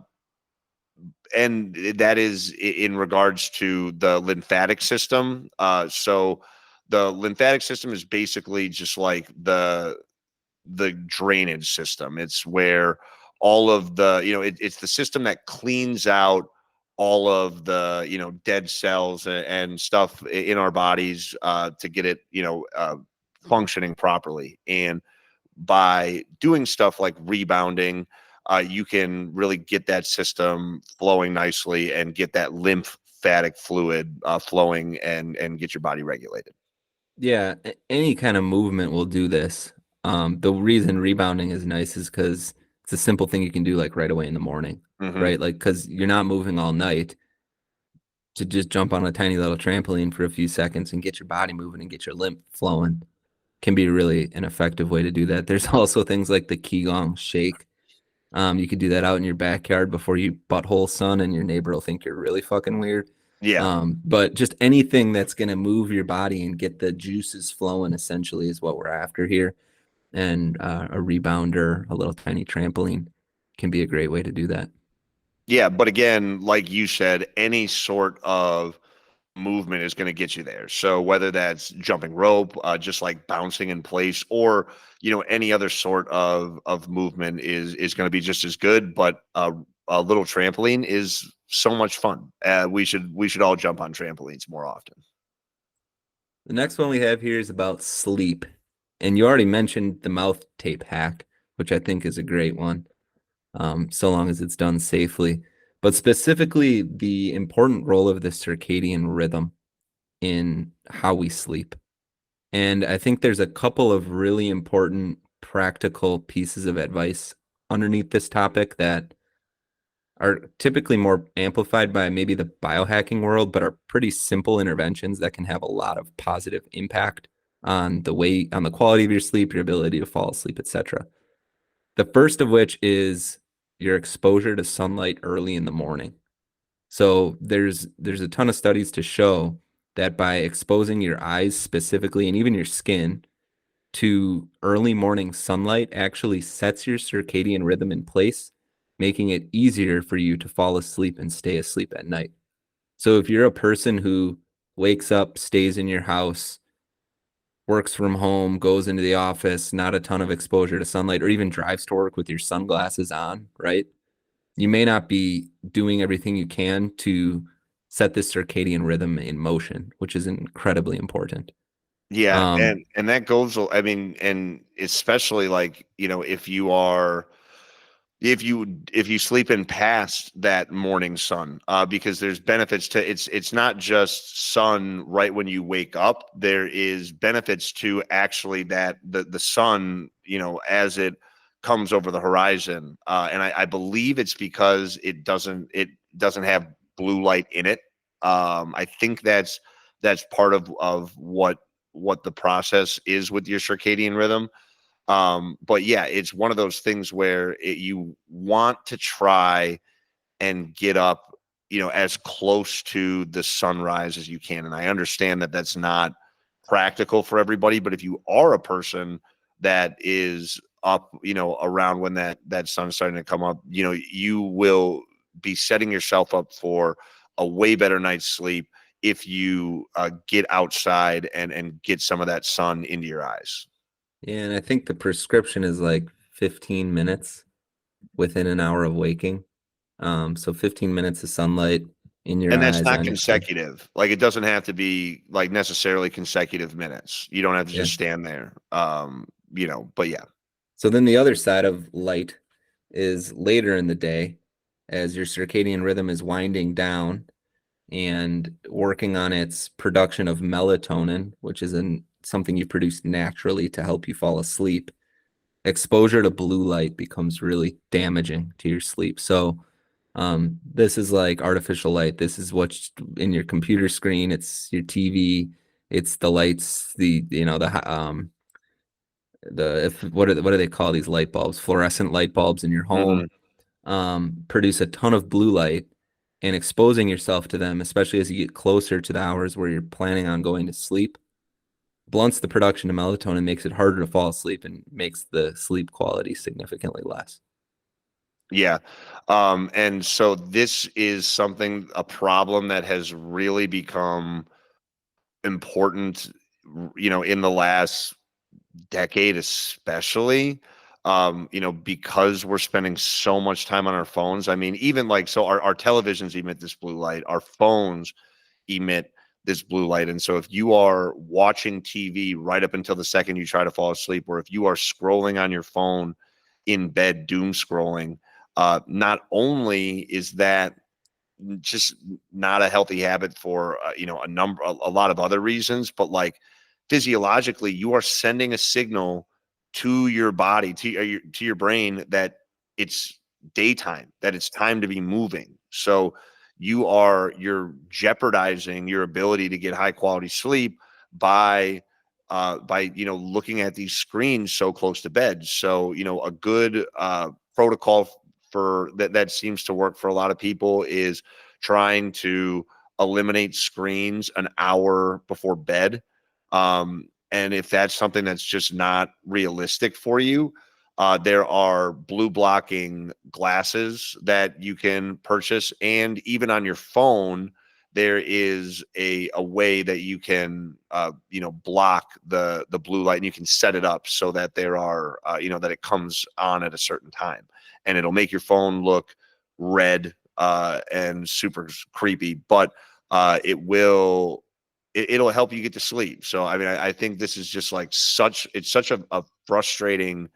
and that is in regards to the lymphatic system. So the lymphatic system is basically just like the drainage system. It's where all of the, it's the system that cleans out all of the, dead cells and stuff in our bodies to get it, functioning properly. And by doing stuff like rebounding, you can really get that system flowing nicely and get that lymphatic fluid flowing and get your body regulated. Yeah, any kind of movement will do this. The reason rebounding is nice is because it's a simple thing you can do like right away in the morning, Hmm. right? Like, because you're not moving all night, to just jump on a tiny little trampoline for a few seconds and get your body moving and get your lymph flowing can be really an effective way to do that. There's also things like the Qigong shake. You could do that out in your backyard before you butthole sun, and your neighbor will think you're really fucking weird. Yeah. But just anything that's going to move your body and get the juices flowing essentially is what we're after here. And a rebounder, a little tiny trampoline can be a great way to do that. Yeah. But again, like you said, any sort of movement is going to get you there. So whether that's jumping rope, just like bouncing in place, or any other sort of movement is going to be just as good. But a little trampoline is so much fun. We should all jump on trampolines more often. The next one we have here is about sleep. And you already mentioned the mouth tape hack, which I think is a great one, so long as it's done safely. But specifically, the important role of the circadian rhythm in how we sleep. And I think there's a couple of really important practical pieces of advice underneath this topic that are typically more amplified by maybe the biohacking world, but are pretty simple interventions that can have a lot of positive impact on the quality of your sleep, your ability to fall asleep, etc. The first of which is your exposure to sunlight early in the morning. So there's a ton of studies to show that by exposing your eyes specifically, and even your skin, to early morning sunlight actually sets your circadian rhythm in place, making it easier for you to fall asleep and stay asleep at night. So if you're a person who wakes up, stays in your house, works from home, goes into the office, not a ton of exposure to sunlight, or even drives to work with your sunglasses on, right? You may not be doing everything you can to set this circadian rhythm in motion, which is incredibly important. Yeah, Um, and that goes, I mean, and especially like, if you sleep in past that morning sun, because there's benefits to, it's not just sun right when you wake up. There is benefits to actually that the sun, as it comes over the horizon. And I believe it's because it doesn't have blue light in it. I think that's part of what the process is with your circadian rhythm. But yeah, it's one of those things where you want to try and get up, as close to the sunrise as you can. And I understand that that's not practical for everybody, but if you are a person that is up, around when that sun's starting to come up, you will be setting yourself up for a way better night's sleep if you get outside and get some of that sun into your eyes. yeah, and I think the prescription is like 15 minutes within an hour of waking. So 15 minutes of sunlight in your And that's eyes, not on your skin. consecutive. Like it doesn't have to be like necessarily consecutive minutes. You don't have to Yeah. just stand there. But yeah. So then the other side of light is later in the day as your circadian rhythm is winding down and working on its production of melatonin, which is something you produce naturally to help you fall asleep. Exposure to blue light becomes really damaging to your sleep. So this is like artificial light. This is what's in your computer screen. It's your TV. It's the lights. What do they call these light bulbs? Fluorescent light bulbs in your home Mhm. produce a ton of blue light, and exposing yourself to them, especially as you get closer to the hours where you're planning on going to sleep, blunts the production of melatonin, makes it harder to fall asleep, and makes the sleep quality significantly less. Yeah. And so this is a problem that has really become important, in the last decade, especially, because we're spending so much time on our phones. I mean, even like, so our televisions emit this blue light, our phones emit this blue light. And so if you are watching TV right up until the second you try to fall asleep, or if you are scrolling on your phone in bed, doom scrolling, not only is that just not a healthy habit for a lot of other reasons, but like physiologically you are sending a signal to your body, to your brain, that it's daytime, that it's time to be moving. So you're jeopardizing your ability to get high quality sleep by looking at these screens so close to bed. So a good protocol for that seems to work for a lot of people is trying to eliminate screens an hour before bed. And if that's something that's just not realistic for you, there are blue blocking glasses that you can purchase. And even on your phone, there is a way that you can block the blue light, and you can set it up so that there are that it comes on at a certain time, and it'll make your phone look red and super creepy, but it'll help you get to sleep. So I mean, I think this is just like it's such a frustrating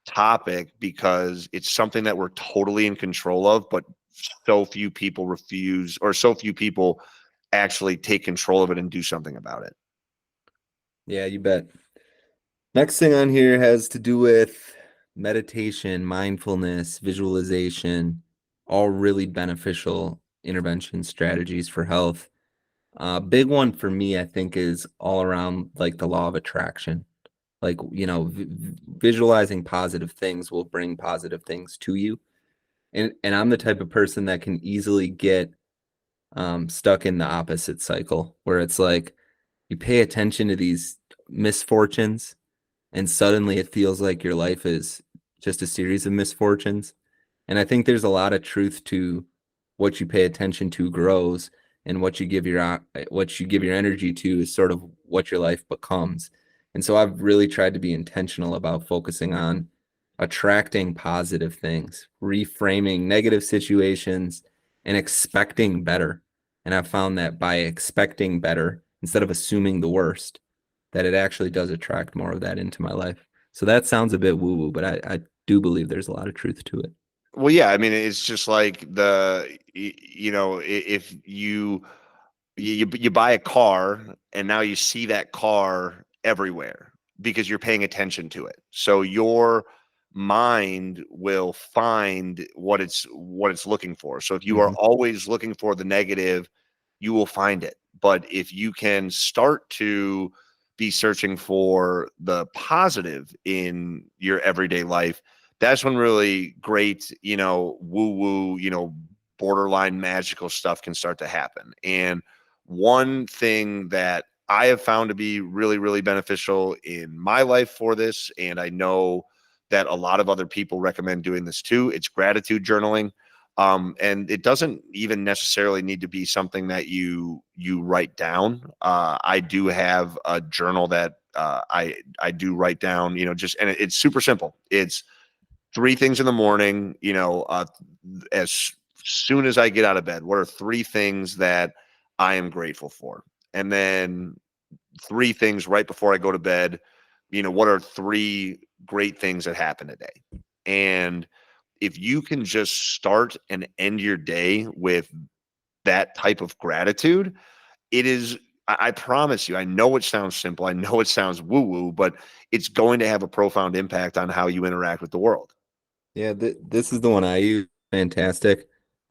topic because it's something that we're totally in control of, but so few people refuse, or so few people actually take control of it and do something about it. Yeah, you bet. Next thing on here has to do with meditation, mindfulness, visualization, all really beneficial intervention strategies for health. Big one for me, I think, is all around like the law of attraction. Like, visualizing positive things will bring positive things to you. And I'm the type of person that can easily get stuck in the opposite cycle where it's like you pay attention to these misfortunes and suddenly it feels like your life is just a series of misfortunes. And I think there's a lot of truth to what you pay attention to grows, and what you give your energy to is sort of what your life becomes. And so I've really tried to be intentional about focusing on attracting positive things, reframing negative situations, and expecting better. And I've found that by expecting better instead of assuming the worst, that it actually does attract more of that into my life. So that sounds a bit woo-woo, but I do believe there's a lot of truth to it. Well, yeah, I mean, it's just like if you buy a car and now you see that car everywhere because you're paying attention to it. So your mind will find what it's looking for. So if you are Mhm. always looking for the negative, you will find it. But if you can start to be searching for the positive in your everyday life, that's when really great, woo woo, borderline magical stuff can start to happen. And one thing that I have found to be really, really beneficial in my life for this, and I know that a lot of other people recommend doing this too, it's gratitude journaling. And it doesn't even necessarily need to be something that you write down. I do have a journal that I do write down, and it's super simple. It's three things in the morning, as soon as I get out of bed, what are 3 things that I am grateful for? And then 3 things right before I go to bed, what are 3 great things that happen today? And if you can just start and end your day with that type of gratitude, it is, I promise you, I know it sounds simple. I know it sounds woo woo, but it's going to have a profound impact on how you interact with the world. Yeah, this is the one I use. Fantastic.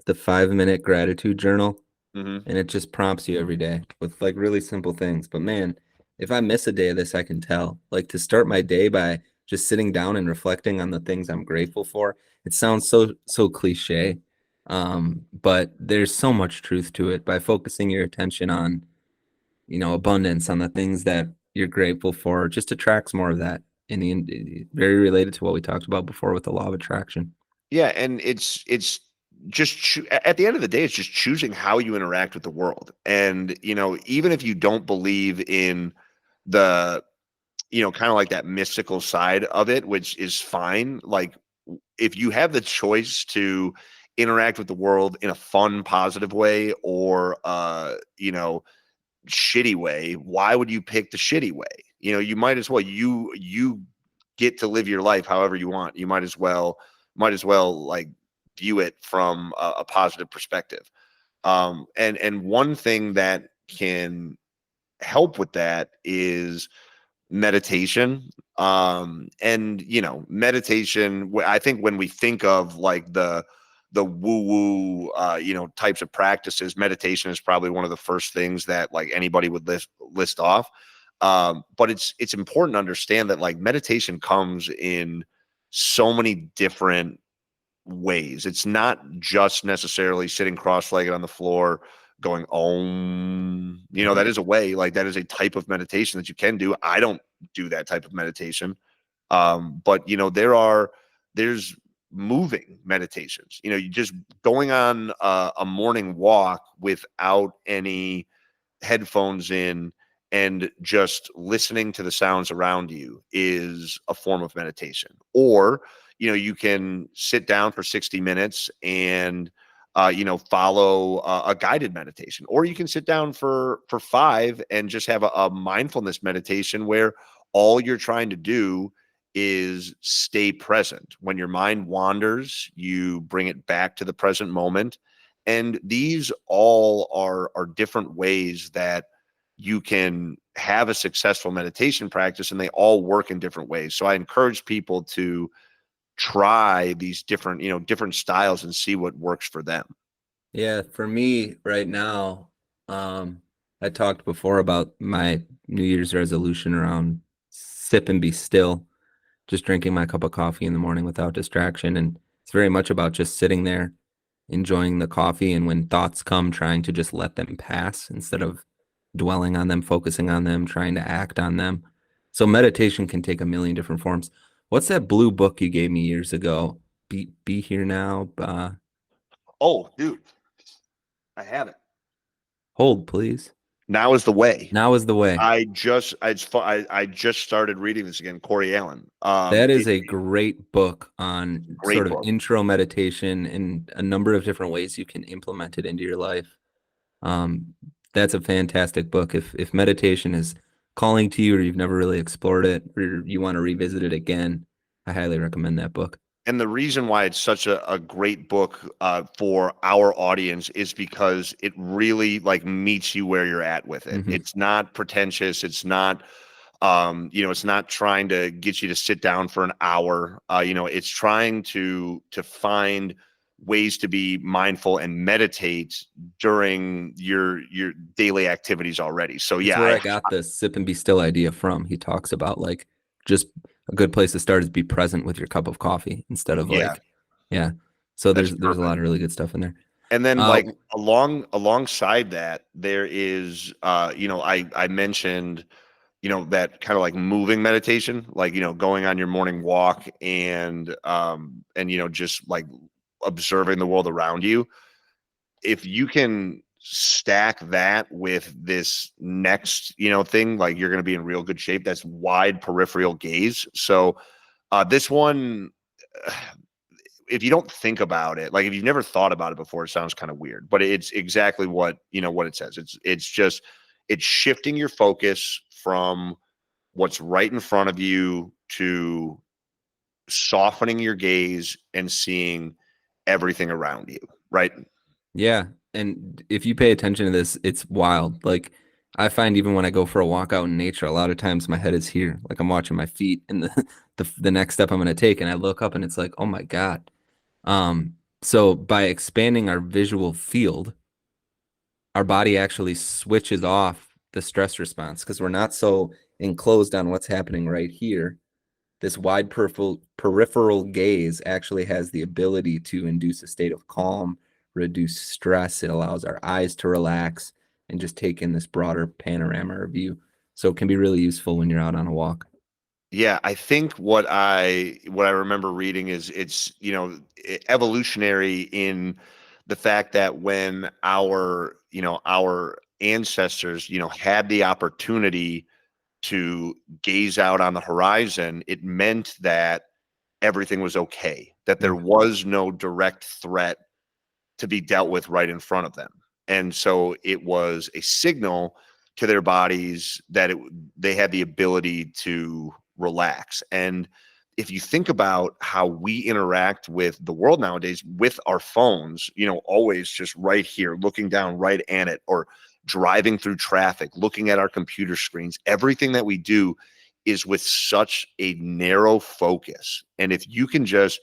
The 5-minute gratitude journal. Hmm. And it just prompts you every day with like really simple things. But man, if I miss a day of this, I can tell. Like to start my day by just sitting down and reflecting on the things I'm grateful for. It sounds so cliche. But there's so much truth to it by focusing your attention on, abundance, on the things that you're grateful for, just attracts more of that very related to what we talked about before with the law of attraction. Yeah, and it's just at the end of the day, it's just choosing how you interact with the world. And even if you don't believe in the kind of like that mystical side of it, which is fine. Like if you have the choice to interact with the world in a fun, positive way or shitty way, why would you pick the shitty way? You might as well you get to live your life however you want. You might as well like view it from a positive perspective. And one thing that can help with that is meditation. And meditation, I think when we think of like the woo woo types of practices, meditation is probably one of the first things that like anybody would list off. But it's important to understand that like meditation comes in so many different ways. It's not just necessarily sitting cross-legged on the floor going om. That is a way, like that is a type of meditation that you can do. I don't do that type of meditation. But there's moving meditations. You just going on a morning walk without any headphones in and just listening to the sounds around you is a form of meditation. Or you can sit down for 60 minutes and follow a guided meditation, or you can sit down for 5 and just have a mindfulness meditation where all you're trying to do is stay present. When your mind wanders, you bring it back to the present moment. And these all are different ways that you can have a successful meditation practice, and they all work in different ways. So I encourage people to try these different styles and see what works for them. Yeah, for me right now, I talked before about my New Year's resolution around sip and be still, just drinking my cup of coffee in the morning without distraction. And it's very much about just sitting there, enjoying the coffee, and when thoughts come, trying to just let them pass instead of dwelling on them, focusing on them, trying to act on them. So meditation can take a million different forms. What's that blue book you gave me years ago? Be here now. Oh, dude, I have it. Hold, please. Now is the way. Now is the way. I just started reading this again. Corey Allen. That is a great book on Great sort of book. intro meditation and a number of different ways you can implement it into your life. Um, that's a fantastic book. If meditation is calling to you or you've never really explored it or you want to revisit it again, I highly recommend that book. And the reason why it's such a great book for our audience is because it really like meets you where you're at with it. Hmm. It's not pretentious. It's not trying to get you to sit down for an hour. It's trying to find ways to be mindful and meditate during your daily activities already. So It's yeah, where I got the sip and be still idea from. He talks about like just a good place to start is be present with your cup of coffee instead of yeah, like, yeah. So that's there's a perfect. lot of really good stuff in there. And then Uh, like alongside that, there is I mentioned, that kind of like moving meditation, like, going on your morning walk and just like observing the world around you. If you can stack that with this next, thing, like you're going to be in real good shape. That's wide peripheral gaze. So this one if you don't think about it, like if you've never thought about it before, it sounds kind of weird, but it's exactly what, what it says. It's shifting your focus from what's right in front of you to softening your gaze and seeing everything around you, right? Yeah. And if you pay attention to this, it's wild. Like I find even when I go for a walk out in nature, a lot of times my head is here. Like I'm watching my feet and the next step I'm going to take. And I look up and it's like, oh my God. So by expanding our visual field, our body actually switches off the stress response because we're not so enclosed on what's happening right here. This wide peripheral gaze actually has the ability to induce a state of calm, reduce stress. It allows our eyes to relax and just take in this broader panorama view. So it can be really useful when you're out on a walk. Yeah, I think what I remember reading is it's, evolutionary in the fact that when our ancestors, had the opportunity to gaze out on the horizon, it meant that everything was okay, that there was no direct threat to be dealt with right in front of them. And so it was a signal to their bodies that they had the ability to relax. And if you think about how we interact with the world nowadays with our phones, always just right here, looking down right at it, or driving through traffic, looking at our computer screens, everything that we do is with such a narrow focus. And if you can just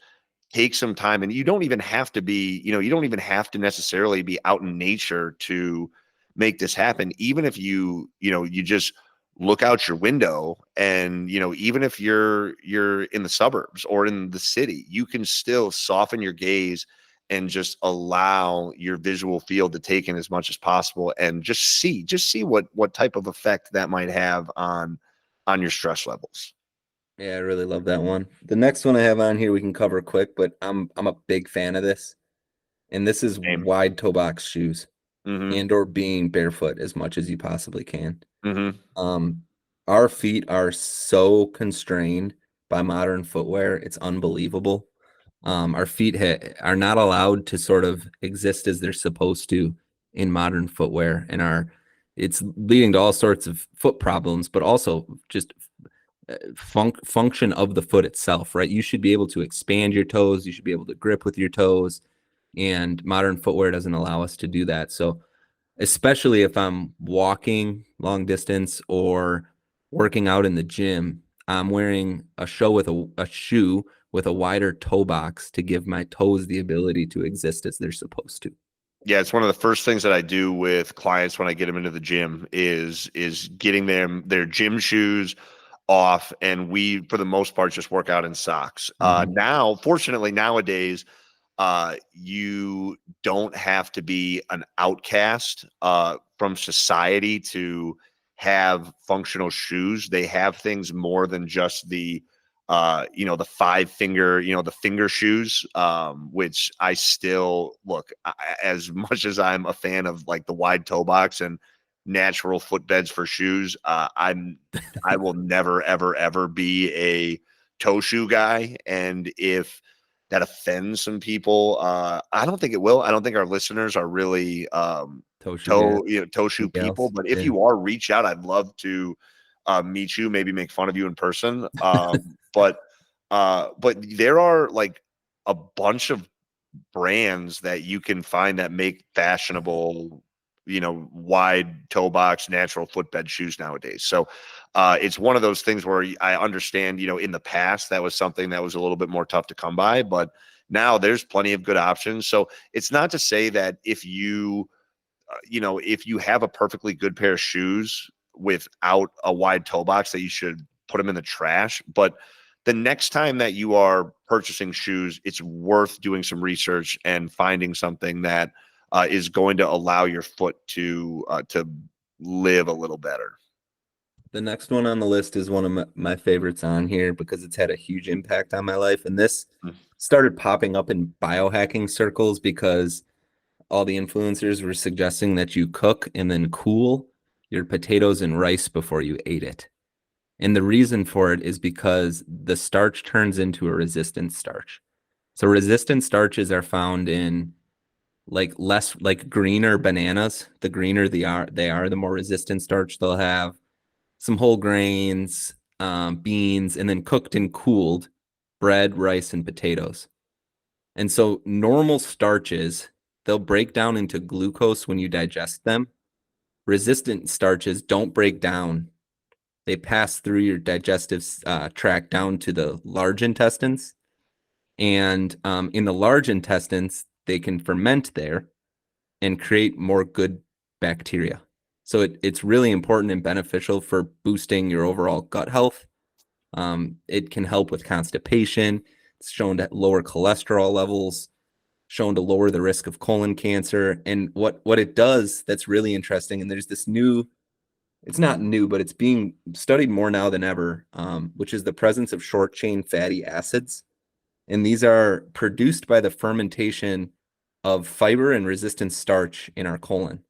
take some time, and you don't even have to be, you don't even have to necessarily be out in nature to make this happen. Even if you just look out your window, and even if you're in the suburbs or in the city, you can still soften your gaze and just allow your visual field to take in as much as possible, and just see what type of effect that might have on your stress levels. Yeah, I really love that one. The next one I have on here we can cover quick, but I'm a big fan of this. And this is Same. wide toe box shoes Mm-hmm. and or being barefoot as much as you possibly can. Mm-hmm. Um, our feet are so constrained by modern footwear. It's unbelievable. Our feet are not allowed to sort of exist as they're supposed to in modern footwear, and it's leading to all sorts of foot problems, but also just function of the foot itself, right? You should be able to expand your toes. You should be able to grip with your toes, and modern footwear doesn't allow us to do that. So especially if I'm walking long distance or working out in the gym, I'm wearing a shoe with a wider toe box to give my toes the ability to exist as they're supposed to. Yeah, it's one of the first things that I do with clients when I get them into the gym is getting them their gym shoes off, and we for the most part just work out in socks. Mhm. Now, fortunately, nowadays, you don't have to be an outcast from society to have functional shoes. They have things more than just the 5 finger, the finger shoes, which I still look, as much as I'm a fan of like the wide toe box and natural footbeds for shoes. I will never, ever, ever be a toe shoe guy. And if that offends some people, I don't think it will. I don't think our listeners are really Toe shoe guys, toe shoe people. gals. But if Yeah. you are, reach out. I'd love to meet you, maybe make fun of you in person. But there are like a bunch of brands that you can find that make fashionable, wide toe box natural footbed shoes nowadays. So it's one of those things where I understand, in the past that was something that was a little bit more tough to come by, but now there's plenty of good options. So it's not to say that if you have a perfectly good pair of shoes without a wide toe box, that you should put them in the trash. But the next time that you are purchasing shoes, it's worth doing some research and finding something that is going to allow your foot to live a little better. The next one on the list is one of my favorites on here because it's had a huge impact on my life. And this Mm. started popping up in biohacking circles because all the influencers were suggesting that you cook and then cool your potatoes and rice before you ate it. And the reason for it is because the starch turns into a resistant starch. So resistant starches are found in like less like greener bananas. The greener they are, the more resistant starch they'll have. Some whole grains, beans, and then cooked and cooled bread, rice, and potatoes. And so normal starches, they'll break down into glucose when you digest them. Resistant starches don't break down. They pass through your digestive tract down to the large intestines. And in the large intestines, they can ferment there and create more good bacteria. So it's really important and beneficial for boosting your overall gut health. It can help with constipation. It's shown to lower cholesterol levels, shown to lower the risk of colon cancer. And what it does that's really interesting, and there's this new, it's not new, but it's being studied more now than ever, which is the presence of short chain fatty acids. And these are produced by the fermentation of fiber and resistant starch in our colon.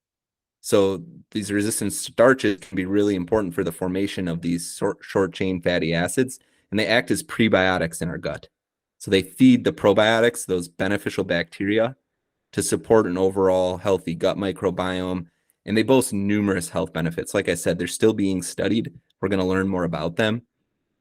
So these resistant starches can be really important for the formation of these short chain fatty acids, and they act as prebiotics in our gut. So they feed the probiotics, those beneficial bacteria, to support an overall healthy gut microbiome. And they boast numerous health benefits. Like I said, they're still being studied. We're going to learn more about them.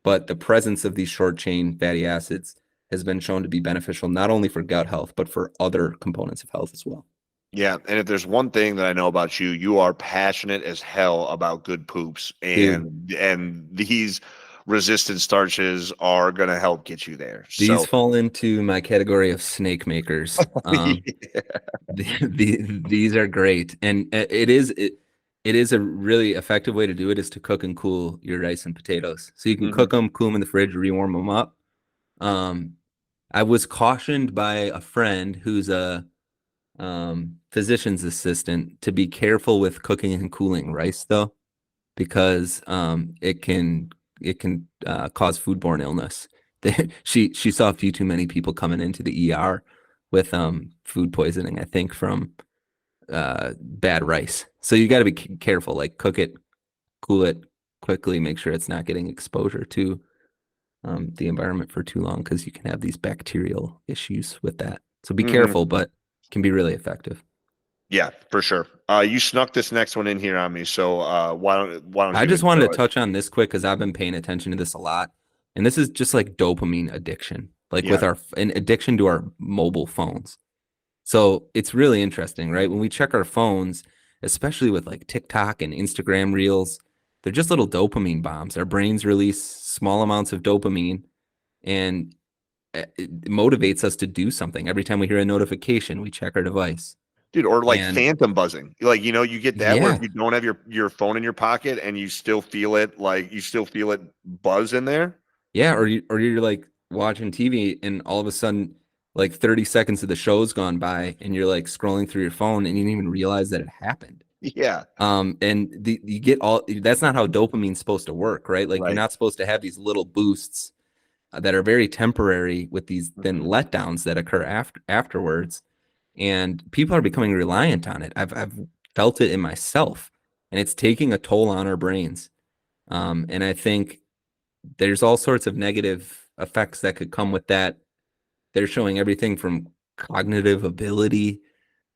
But the presence of these short chain fatty acids has been shown to be beneficial not only for gut health, but for other components of health as well. Yeah, and if there's one thing that I know about you, you are passionate as hell about good poops, Dude, and these resistant starches are going to help get you there. these So, fall into my category of snake makers. These are great, and it is a really effective way to do it is to cook and cool your rice and potatoes. So you can mhm. cook them, cool them in the fridge, rewarm them up. Um, I was cautioned by a friend who's a physician's assistant to be careful with cooking and cooling rice, though, because it can cause foodborne illness. She saw a few too many people coming into the ER with food poisoning, I think, from bad rice. So you got to be careful, like cook it, cool it quickly, make sure it's not getting exposure to the environment for too long because you can have these bacterial issues with that. So be Mhm. careful, but can be really effective. Yeah, for sure. You snuck this next one in here on me, so why don't I you just wanted intro to it? touch on this quick because I've been paying attention to this a lot. And this is just like dopamine addiction, like Yeah. with an addiction to our mobile phones. So it's really interesting, right? When we check our phones, especially with like TikTok and Instagram reels, they're just little dopamine bombs. Our brains release small amounts of dopamine and it motivates us to do something. Every time we hear a notification, we check our device. Dude, or like And phantom buzzing. Like, you get that where if yeah, you don't have your phone in your pocket and you still feel it, like you still feel it buzz in there. yeah, or you're like watching TV and all of a sudden like 30 seconds of the show's gone by and you're like scrolling through your phone and you didn't even realize that it happened. Yeah. And you get all that's not how dopamine's supposed to work, right? Like you're Right. not supposed to have these little boosts that are very temporary with these then Mhm. letdowns that occur afterwards. And people are becoming reliant on it. I've felt it in myself, and it's taking a toll on our brains. And I think there's all sorts of negative effects that could come with that. They're showing everything from cognitive ability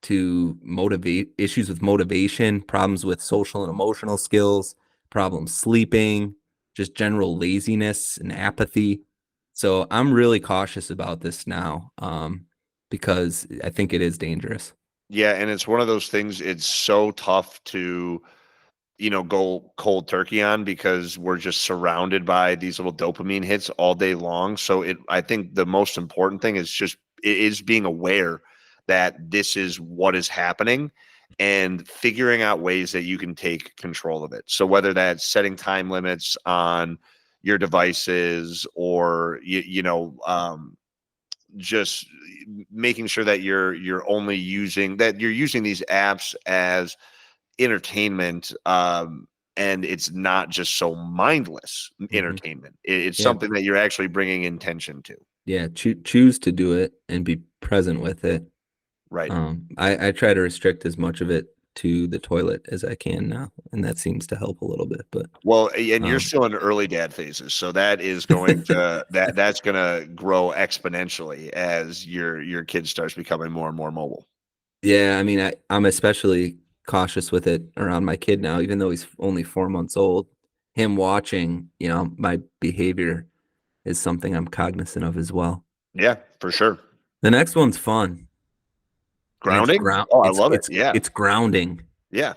to motivate issues with motivation, problems with social and emotional skills, problems sleeping, just general laziness and apathy. So I'm really cautious about this now because I think it is dangerous. Yeah, and it's one of those things, it's so tough to, go cold turkey on because we're just surrounded by these little dopamine hits all day long. So I think the most important thing is being aware that this is what is happening and figuring out ways that you can take control of it. So whether that's setting time limits on your devices or just making sure that you're using these apps as entertainment, and it's not just so mindless Hmm. entertainment. It's Yeah, something that you're actually bringing intention to. yeah. Choose to do it and be present with it. Right. I try to restrict as much of it to the toilet as I can now, and that seems to help a little bit. But Well, and you're um, still in early dad phases, so that is going to that's going to grow exponentially as your kid starts becoming more and more mobile. yeah, I mean, I'm especially cautious with it around my kid now, even though he's only 4 months old. Him watching, my behavior is something I'm cognizant of as well. Yeah, for sure. The next one's fun, and it's Grounding? Oh, I love it. Yeah. it's grounding. Yeah.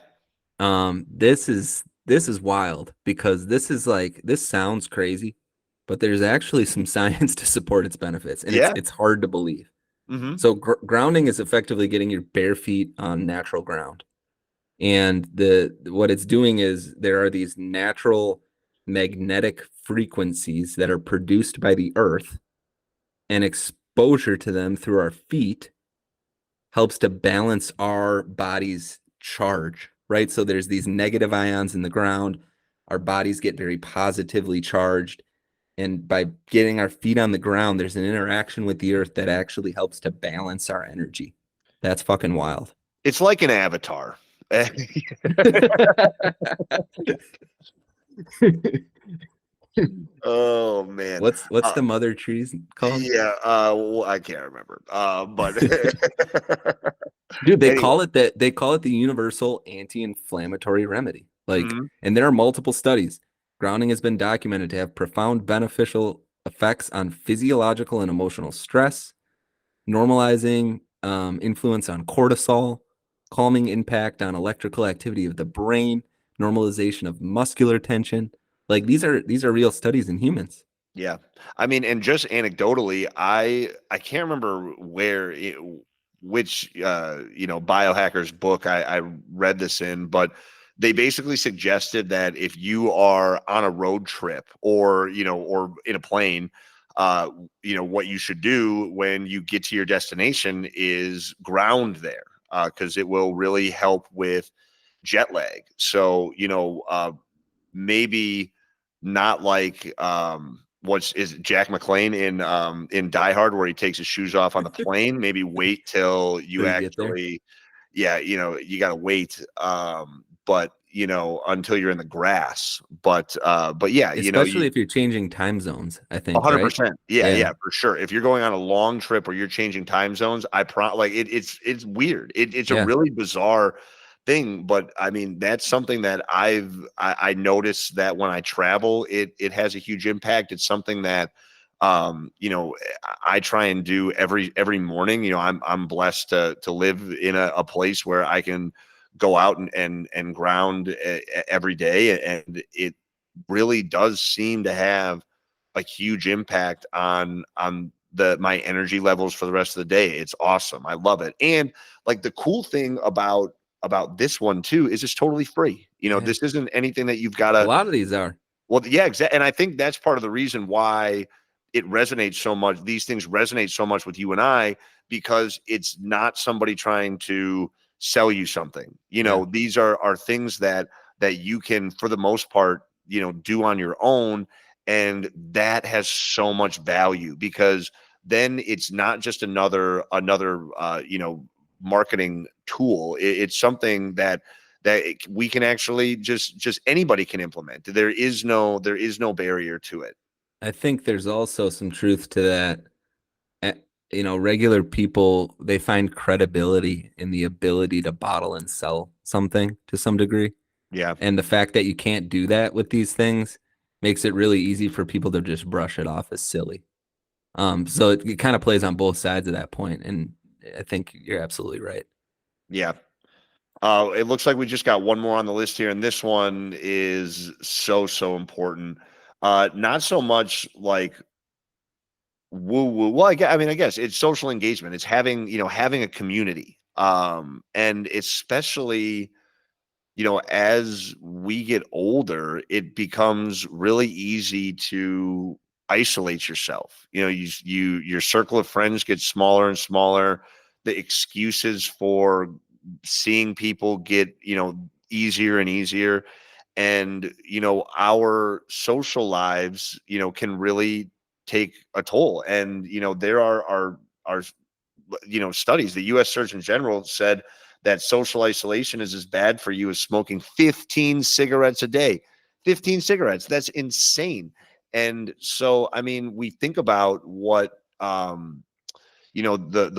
This is wild because this sounds crazy, but there's actually some science to support its benefits, and Yeah. it's hard to believe. Mhm. So grounding is effectively getting your bare feet on natural ground. And the what it's doing is there are these natural magnetic frequencies that are produced by the earth, and exposure to them through our feet helps to balance our body's charge, right? So there's these negative ions in the ground. Our bodies get very positively charged. And by getting our feet on the ground, there's an interaction with the earth that actually helps to balance our energy. That's fucking wild. It's like an avatar. Oh man. What's the mother trees called? Yeah, well, I can't remember. But Dude, anyway. they call it the universal anti-inflammatory remedy. Like, Mhm. and there are multiple studies. Grounding has been documented to have profound beneficial effects on physiological and emotional stress, normalizing influence on cortisol, calming impact on electrical activity of the brain, normalization of muscular tension. Like these are real studies in humans. Yeah. I mean, and just anecdotally, I can't remember which biohackers book I read this in, but they basically suggested that if you are on a road trip or or in a plane, what you should do when you get to your destination is ground there, because it will really help with jet lag. So, maybe not like what's is it, Jack McClane in Die Hard, where he takes his shoes off on the plane. Maybe wait till So you you get there. actually, yeah, you got to wait, but until you're in the grass. But yeah, Especially you if you're changing time zones, I think, right? 100%. Yeah, Yeah. yeah, for sure. If you're going on a long trip or you're changing time zones, like it's weird. It's a Yeah. really bizarre thing, but I mean that's something that I notice that when I travel, it has a huge impact. It's something that I try and do every morning. I'm blessed to live in a place where I can go out and ground every day, and it really does seem to have a huge impact on my energy levels for the rest of the day. It's awesome. I love it. And like the cool thing about this one too is it's totally free. Yeah. This isn't anything that you've got A to. lot of these are. Well, yeah, exactly. And I think that's part of the reason why it resonates so much. These things resonate so much with you and I, because it's not somebody trying to sell you something. Yeah. These are things that you can, for the most part, do on your own. And that has so much value, because then it's not just another marketing tool. It's something that we can actually just anybody can implement. There is no barrier to it. I think there's also some truth to that. Eh, regular people, they find credibility in the ability to bottle and sell something to some degree. Yeah. And the fact that you can't do that with these things makes it really easy for people to just brush it off as silly. So it kind of plays on both sides of that point, and I think you're absolutely right. Yeah. It looks like we just got one more on the list here, and this one is so important. Not so much like woo woo. Well, I guess it's social engagement. It's having a community. And especially as we get older, it becomes really easy to isolate yourself. Your circle of friends gets smaller and smaller. The excuses for seeing people get, easier and easier. And, our social lives, can really take a toll. And, there are studies. The US Surgeon General said that social isolation is as bad for you as smoking 15 cigarettes a day. 15 cigarettes, that's insane. And so, I mean, we think about what the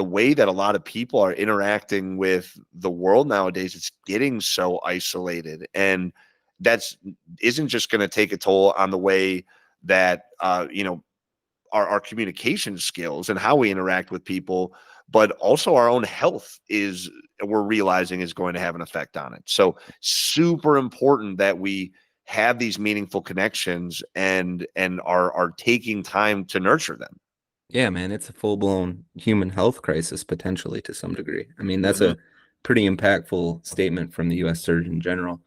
way that a lot of people are interacting with the world nowadays. It's getting so isolated, and that's isn't just going to take a toll on the way that our communication skills and how we interact with people, but also our own health is, we're realizing, is going to have an effect on it. So super important that we have these meaningful connections and are taking time to nurture them. Yeah, man, it's a full-blown human health crisis potentially to some degree. I mean, that's Mhm. a pretty impactful statement from the US Surgeon General.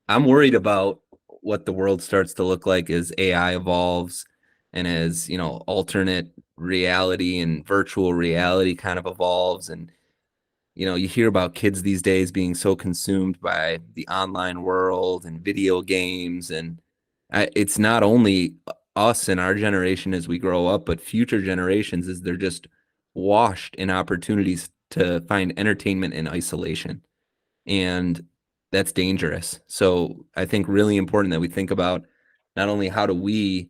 I'm worried about what the world starts to look like as AI evolves and as, alternate reality and virtual reality kind of evolves. And, you hear about kids these days being so consumed by the online world and video games. And it's not only us and our generation as we grow up, but future generations as they're just washed in opportunities to find entertainment in isolation. And that's dangerous. So I think really important that we think about not only how do we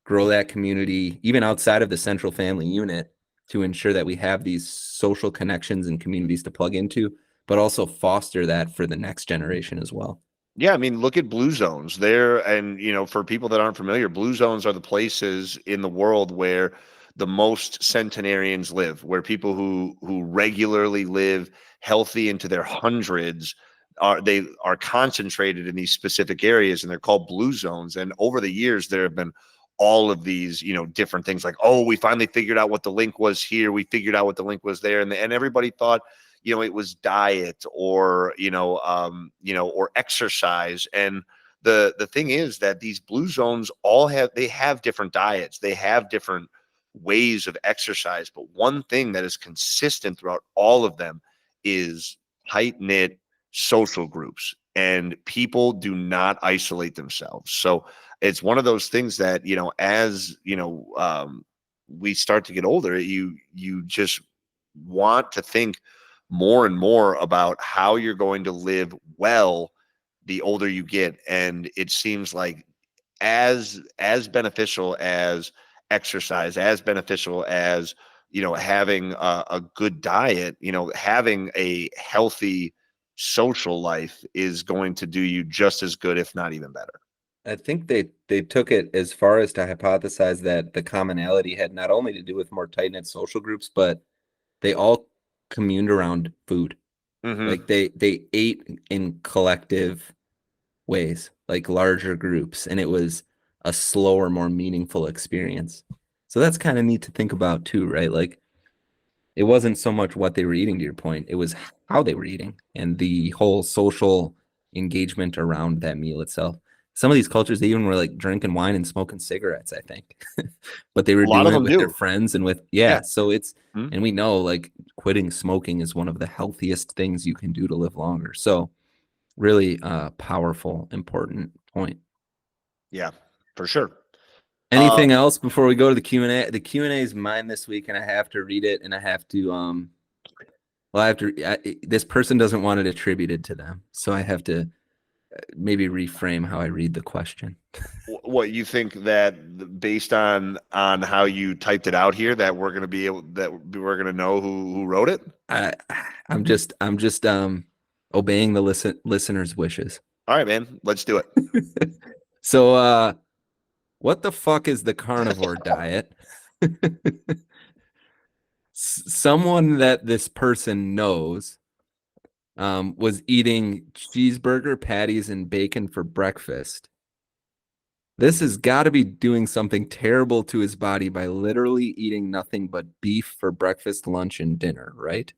grow that community, even outside of the central family unit, to ensure that we have these social connections and communities to plug into, but also foster that for the next generation as well. Yeah, I mean, look at blue zones there. And, for people that aren't familiar, blue zones are the places in the world where the most centenarians live, where people who regularly live healthy into their hundreds are concentrated in these specific areas, and they're called blue zones. And over the years, there have been all of these, different things like, oh, we finally figured out what the link was here. We figured out what the link was there. And everybody thought, it was diet or or exercise. And the thing is that these blue zones they have different diets, they have different ways of exercise, but one thing that is consistent throughout all of them is tight knit social groups, and people do not isolate themselves. So it's one of those things that, as we start to get older, you just want to think more and more about how you're going to live well the older you get. And it seems like as beneficial as exercise, as beneficial as having a good diet, having a healthy social life is going to do you just as good, if not even better. I think they took it as far as to hypothesize that the commonality had not only to do with more tight-knit social groups, but they all communed around food. Hmm. Like they ate in collective ways, like larger groups, and it was a slower, more meaningful experience. So that's kind of neat to think about too, right? Like it wasn't so much what they were eating, to your point, it was how they were eating and the whole social engagement around that meal itself. Some of these cultures, they even were like drinking wine and smoking cigarettes, I think. But they were A lot of doing it them with their do. friends and with, Yeah. yeah. So it's, Mhm. and we know like quitting smoking is one of the healthiest things you can do to live longer. So really powerful, important point. Yeah, for sure. Uh, Anything else before we go to the Q&A? The Q&A is mine this week, and I have to read it, and I have to well, I have to. This person doesn't want it attributed to them, so I have to maybe reframe how I read the question. what you think that based on how you typed it out here, that we're going to be able, that we're going to know who wrote it? I, I'm just obeying the listener's wishes. All right, man, let's do it. So, what the fuck is the carnivore diet? Someone that this person knows was eating cheeseburger patties and bacon for breakfast. This has got to be doing something terrible to his body by literally eating nothing but beef for breakfast, lunch, and dinner, right?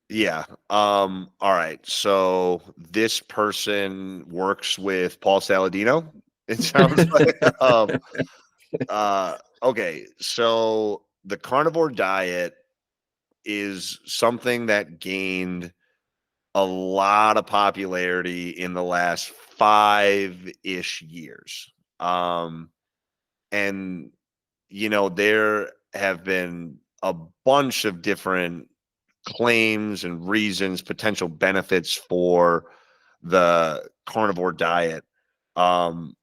Yeah. All right. So this person works with Paul Saladino. It sounds like. Okay. So the carnivore diet is something that gained a lot of popularity in the last 5-ish years. And there have been a bunch of different claims and reasons, potential benefits for the carnivore diet. But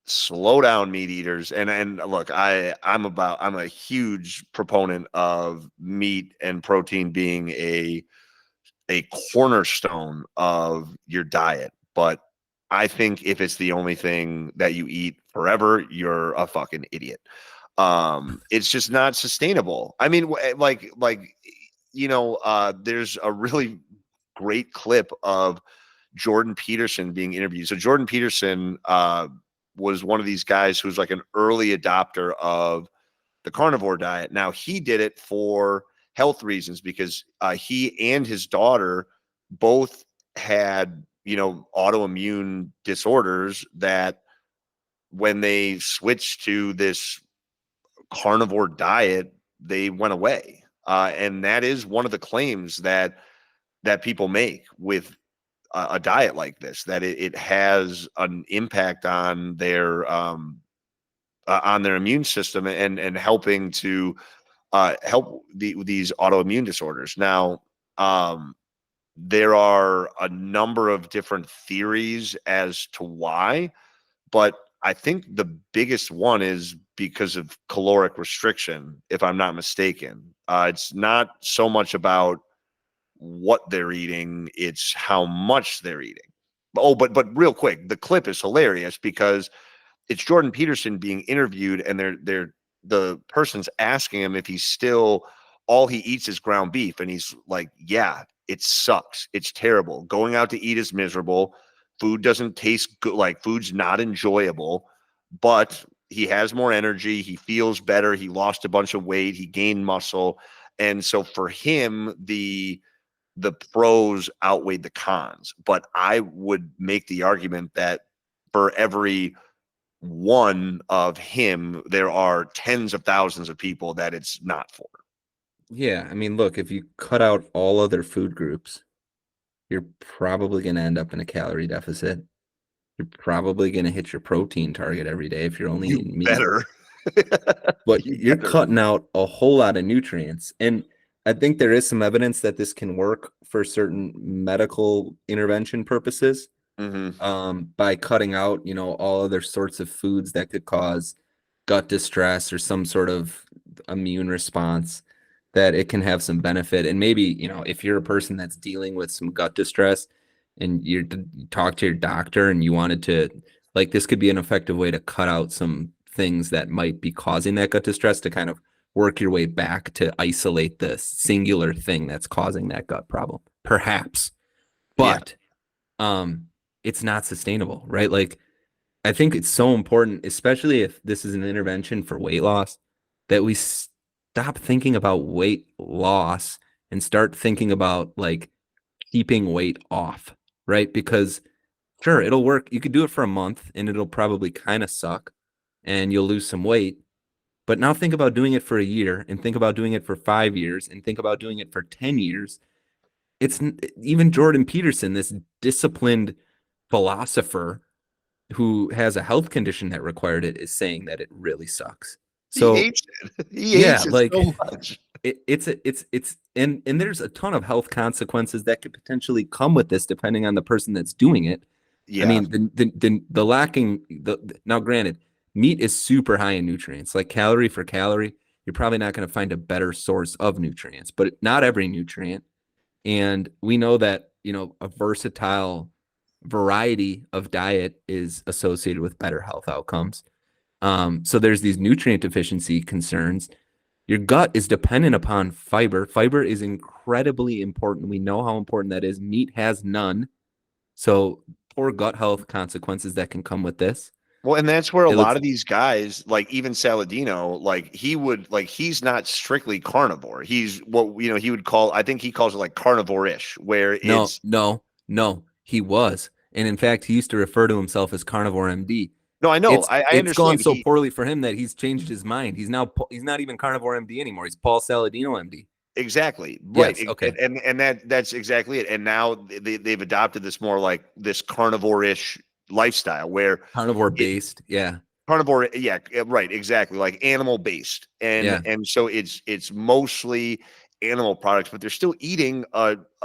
slow down, meat eaters. And look, I'm a huge proponent of meat and protein being a cornerstone of your diet. But I think if it's the only thing that you eat forever, you're a fucking idiot. It's just not sustainable. I mean, there's a really great clip of Jordan Peterson being interviewed. So Jordan Peterson was one of these guys who's like an early adopter of the carnivore diet. Now he did it for health reasons because he and his daughter both had, autoimmune disorders that when they switched to this carnivore diet, they went away. And that is one of the claims that people make with a diet like this, that it has an impact on their immune system and helping to help these autoimmune disorders. Now, there are a number of different theories as to why, but I think the biggest one is because of caloric restriction, if I'm not mistaken. It's not so much about what they're eating, it's how much they're eating. Oh, but real quick, the clip is hilarious because it's Jordan Peterson being interviewed, and the person's asking him if he's still all he eats is ground beef, and he's like, yeah, it sucks, it's terrible, going out to eat is miserable, food doesn't taste good, like food's not enjoyable, but he has more energy, he feels better, he lost a bunch of weight, he gained muscle. And so for him, the pros outweighed the cons. But I would make the argument that for every one of him, there are tens of thousands of people that it's not for. Yeah, I mean, look, if you cut out all other food groups, you're probably going to end up in a calorie deficit. You're probably going to hit your protein target every day if you're only eating meat. Better. But you're cutting out a whole lot of nutrients. And I think there is some evidence that this can work for certain medical intervention purposes. By cutting out, all other sorts of foods that could cause gut distress or some sort of immune response, that it can have some benefit. And maybe, if you're a person that's dealing with some gut distress and you talk to your doctor and you wanted to, like, this could be an effective way to cut out some things that might be causing that gut distress, to kind of work your way back to isolate the singular thing that's causing that gut problem, perhaps. But it's not sustainable, right? Like, I think it's so important, especially if this is an intervention for weight loss, that we stop thinking about weight loss and start thinking about like keeping weight off, right? Because sure, it'll work. You could do it for a month and it'll probably kind of suck and you'll lose some weight. But now think about doing it for a year, and think about doing it for 5 years, and think about doing it for 10 years. It's even Jordan Peterson, this disciplined philosopher who has a health condition that required it, is saying that it really sucks. So he hates it. He hates it like, so much. And there's a ton of health consequences that could potentially come with this, depending on the person that's doing it. Yeah. I mean, the lacking now, granted, meat is super high in nutrients, like calorie for calorie. You're probably not going to find a better source of nutrients, but not every nutrient. And we know that, a versatile variety of diet is associated with better health outcomes. So there's these nutrient deficiency concerns. Your gut is dependent upon fiber. Fiber is incredibly important. We know how important that is. Meat has none. So poor gut health consequences that can come with this. Well, and that's where a lot of these guys, like even Saladino, like he's not strictly carnivore. He's what, he would call, I think he calls it like carnivore-ish, where it's. No, he was. And in fact, he used to refer to himself as carnivore MD. No, I know. I understand. It's gone so poorly for him that he's changed his mind. He's not even carnivore MD anymore. He's Paul Saladino MD. Exactly. Right. Yes, okay. And that's exactly it. And now they've adopted this more like this carnivore-ish lifestyle where carnivore based. Yeah. carnivore, yeah, right, exactly, like animal based, Yeah. and so it's mostly animal products, but they're still eating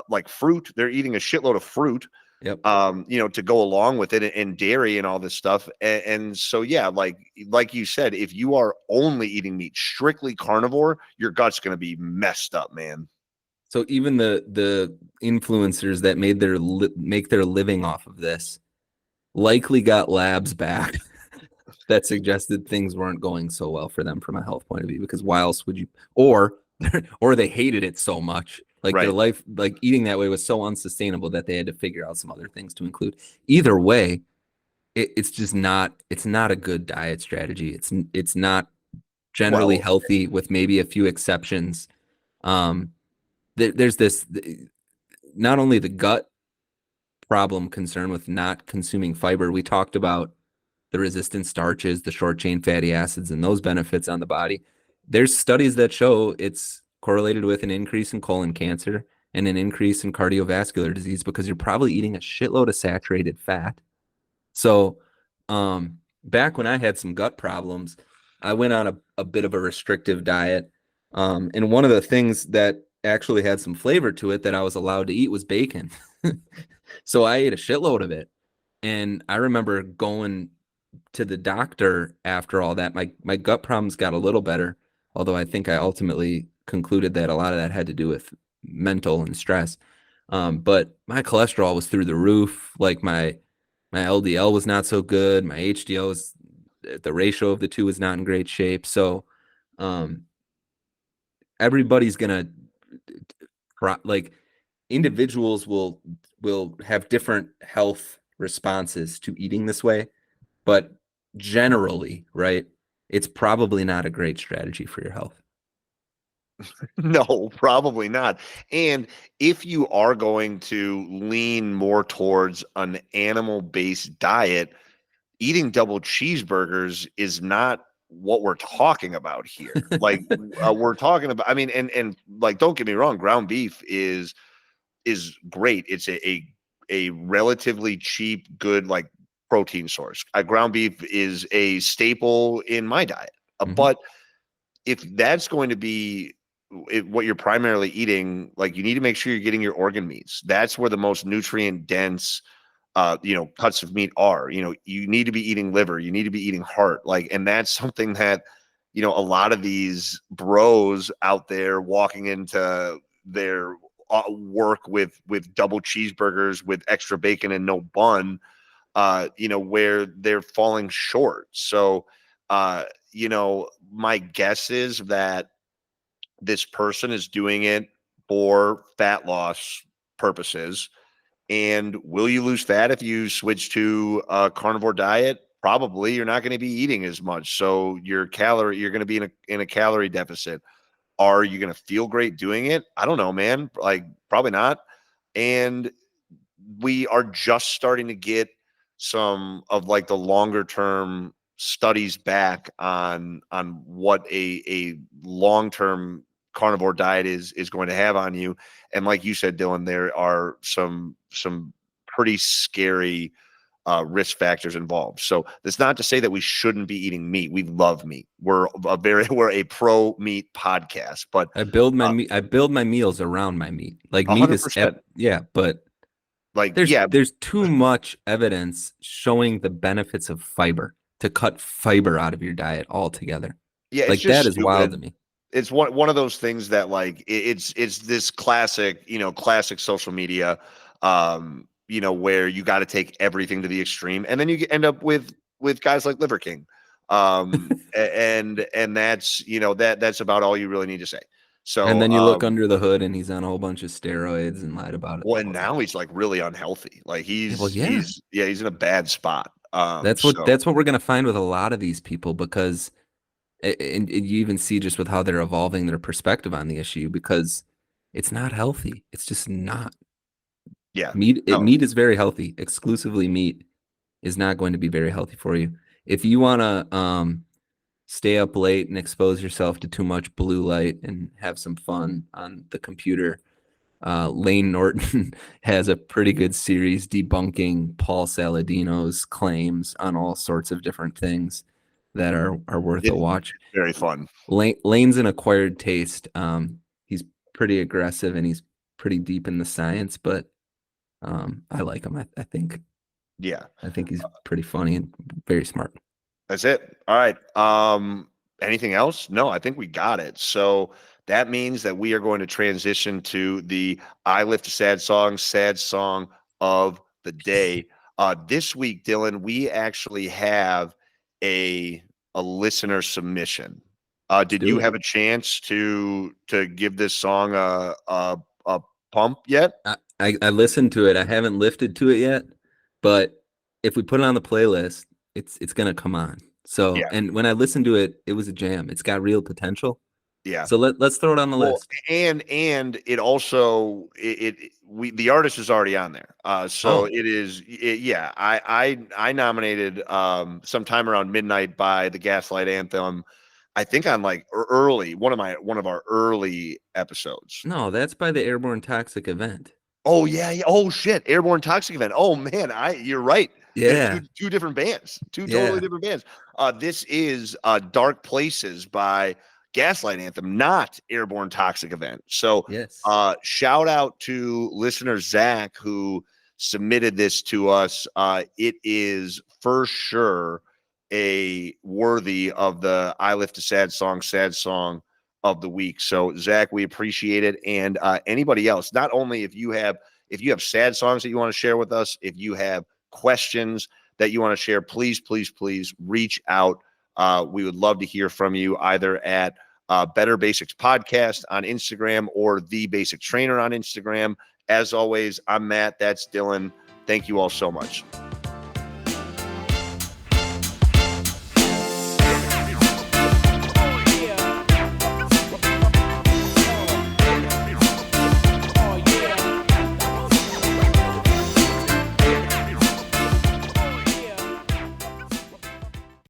like fruit. They're eating a shitload of fruit, Yep. to go along with it, and dairy and all this stuff. And so, yeah, like you said, if you are only eating meat, strictly carnivore, your gut's going to be messed up, man. So even the influencers that make their living off of this likely got labs back that suggested things weren't going so well for them from a health point of view. Because why else would you? Or or they hated it so much, like their Right. life, like eating that way was so unsustainable that they had to figure out some other things to include. Either way, it's just not. It's not a good diet strategy. It's not generally Well, healthy, with maybe a few exceptions. Um, there's this, not only the gut problem concern with not consuming fiber. We talked about the resistant starches, the short chain fatty acids, and those benefits on the body. There's studies that show it's correlated with an increase in colon cancer and an increase in cardiovascular disease because you're probably eating a shitload of saturated fat. So, back when I had some gut problems, I went on a bit of a restrictive diet. And one of the things that actually had some flavor to it that I was allowed to eat was bacon. So I ate a shitload of it. And I remember going to the doctor after all that. My gut problems got a little better, although I think I ultimately concluded that a lot of that had to do with mental and stress. But my cholesterol was through the roof. Like my LDL was not so good. My HDL was, the ratio of the two was not in great shape. So um, everybody's gonna, like, individuals will have different health responses to eating this way, but generally, right, it's probably not a great strategy for your health. no, probably not. And if you are going to lean more towards an animal based diet, eating double cheeseburgers is not what we're talking about here. Like, we're talking about, I mean, and like, don't get me wrong, ground beef is great. It's a relatively cheap, good, like, protein source. Ground beef is a staple in my diet. Mhm. But if that's going to be what you're primarily eating, like, you need to make sure you're getting your organ meats. That's where the most nutrient dense cuts of meat are. You need to be eating liver, you need to be eating heart, like, and that's something that, a lot of these bros out there walking into their work with double cheeseburgers with extra bacon and no bun, where they're falling short. So, my guess is that this person is doing it for fat loss purposes. And will you lose fat if you switch to a carnivore diet? Probably. You're not going to be eating as much. So you're going to be in a calorie deficit. Are you going to feel great doing it? I don't know, man. Like, probably not. And we are just starting to get some of, like, the longer term studies back on what a long term carnivore diet is going to have on you. And like you said, Dylan, there are some pretty scary risk factors involved. So that's not to say that we shouldn't be eating meat. We love meat. We're a pro meat podcast, but I build my meals around my meat. Like, meat is 100%. yeah, but Like, there's yeah, there's too much evidence showing the benefits of fiber to cut fiber out of your diet altogether. yeah, it's Like, just that is wild to stupid. me. It's one of those things that, like, it's this classic, classic social media, where you got to take everything to the extreme, and then you end up with guys like Liver King, and that's, that's about all you really need to say. And So, then you look under the hood and he's on a whole bunch of steroids and lied about it the well, and whole time. now he's, like, really unhealthy. Like, Yeah, well, he's yeah. he's yeah, he's in a bad spot. So That's what we're gonna find with a lot of these people, because and you even see just with how they're evolving their perspective on the issue, because it's not healthy. It's just not. yeah, no, Meat is very healthy. Exclusively meat is not going to be very healthy for you. If you want to stay up late and expose yourself to too much blue light and have some fun on the computer, Lane Norton has a pretty good series debunking Paul Saladino's claims on all sorts of different things. that are worth a watch. Very fun. Lane's an acquired taste. He's pretty aggressive and he's pretty deep in the science, but I like him. I think he's pretty funny and very smart. That's it. All right. Anything else? No, I think we got it. So that means that we are going to transition to the I Lift a Sad song of the day. This week, Dylan, we actually have a listener submission. Did you have a chance to give this song a pump yet? I listened to it. I haven't lifted to it yet, but if we put it on the playlist, it's gonna come on. So, and when I listened to it, it was a jam. It's got real potential. Yeah. So let's throw it on the list. And it also the artist is already on there. Yeah. I nominated sometime around midnight by the Gaslight Anthem. I think on like early one of our early episodes. No, that's by the Airborne Toxic event. Oh yeah. Oh shit. Airborne Toxic event. Oh man, you're right. Yeah. Two different bands. Two totally different bands. This is Dark Places by Gaslight Anthem, not Airborne Toxic event. So yes. Shout out to listener Zach who submitted this to us. It is for sure a worthy of the I Lift a Sad song of the week. So Zach, we appreciate it. And anybody else, not only if you have sad songs that you want to share with us, if you have questions that you want to share, please reach out. We would love to hear from you either at Better Basics Podcast on Instagram or The Basic Trainer on Instagram. As always, I'm Matt. That's Dylan. Thank you all so much.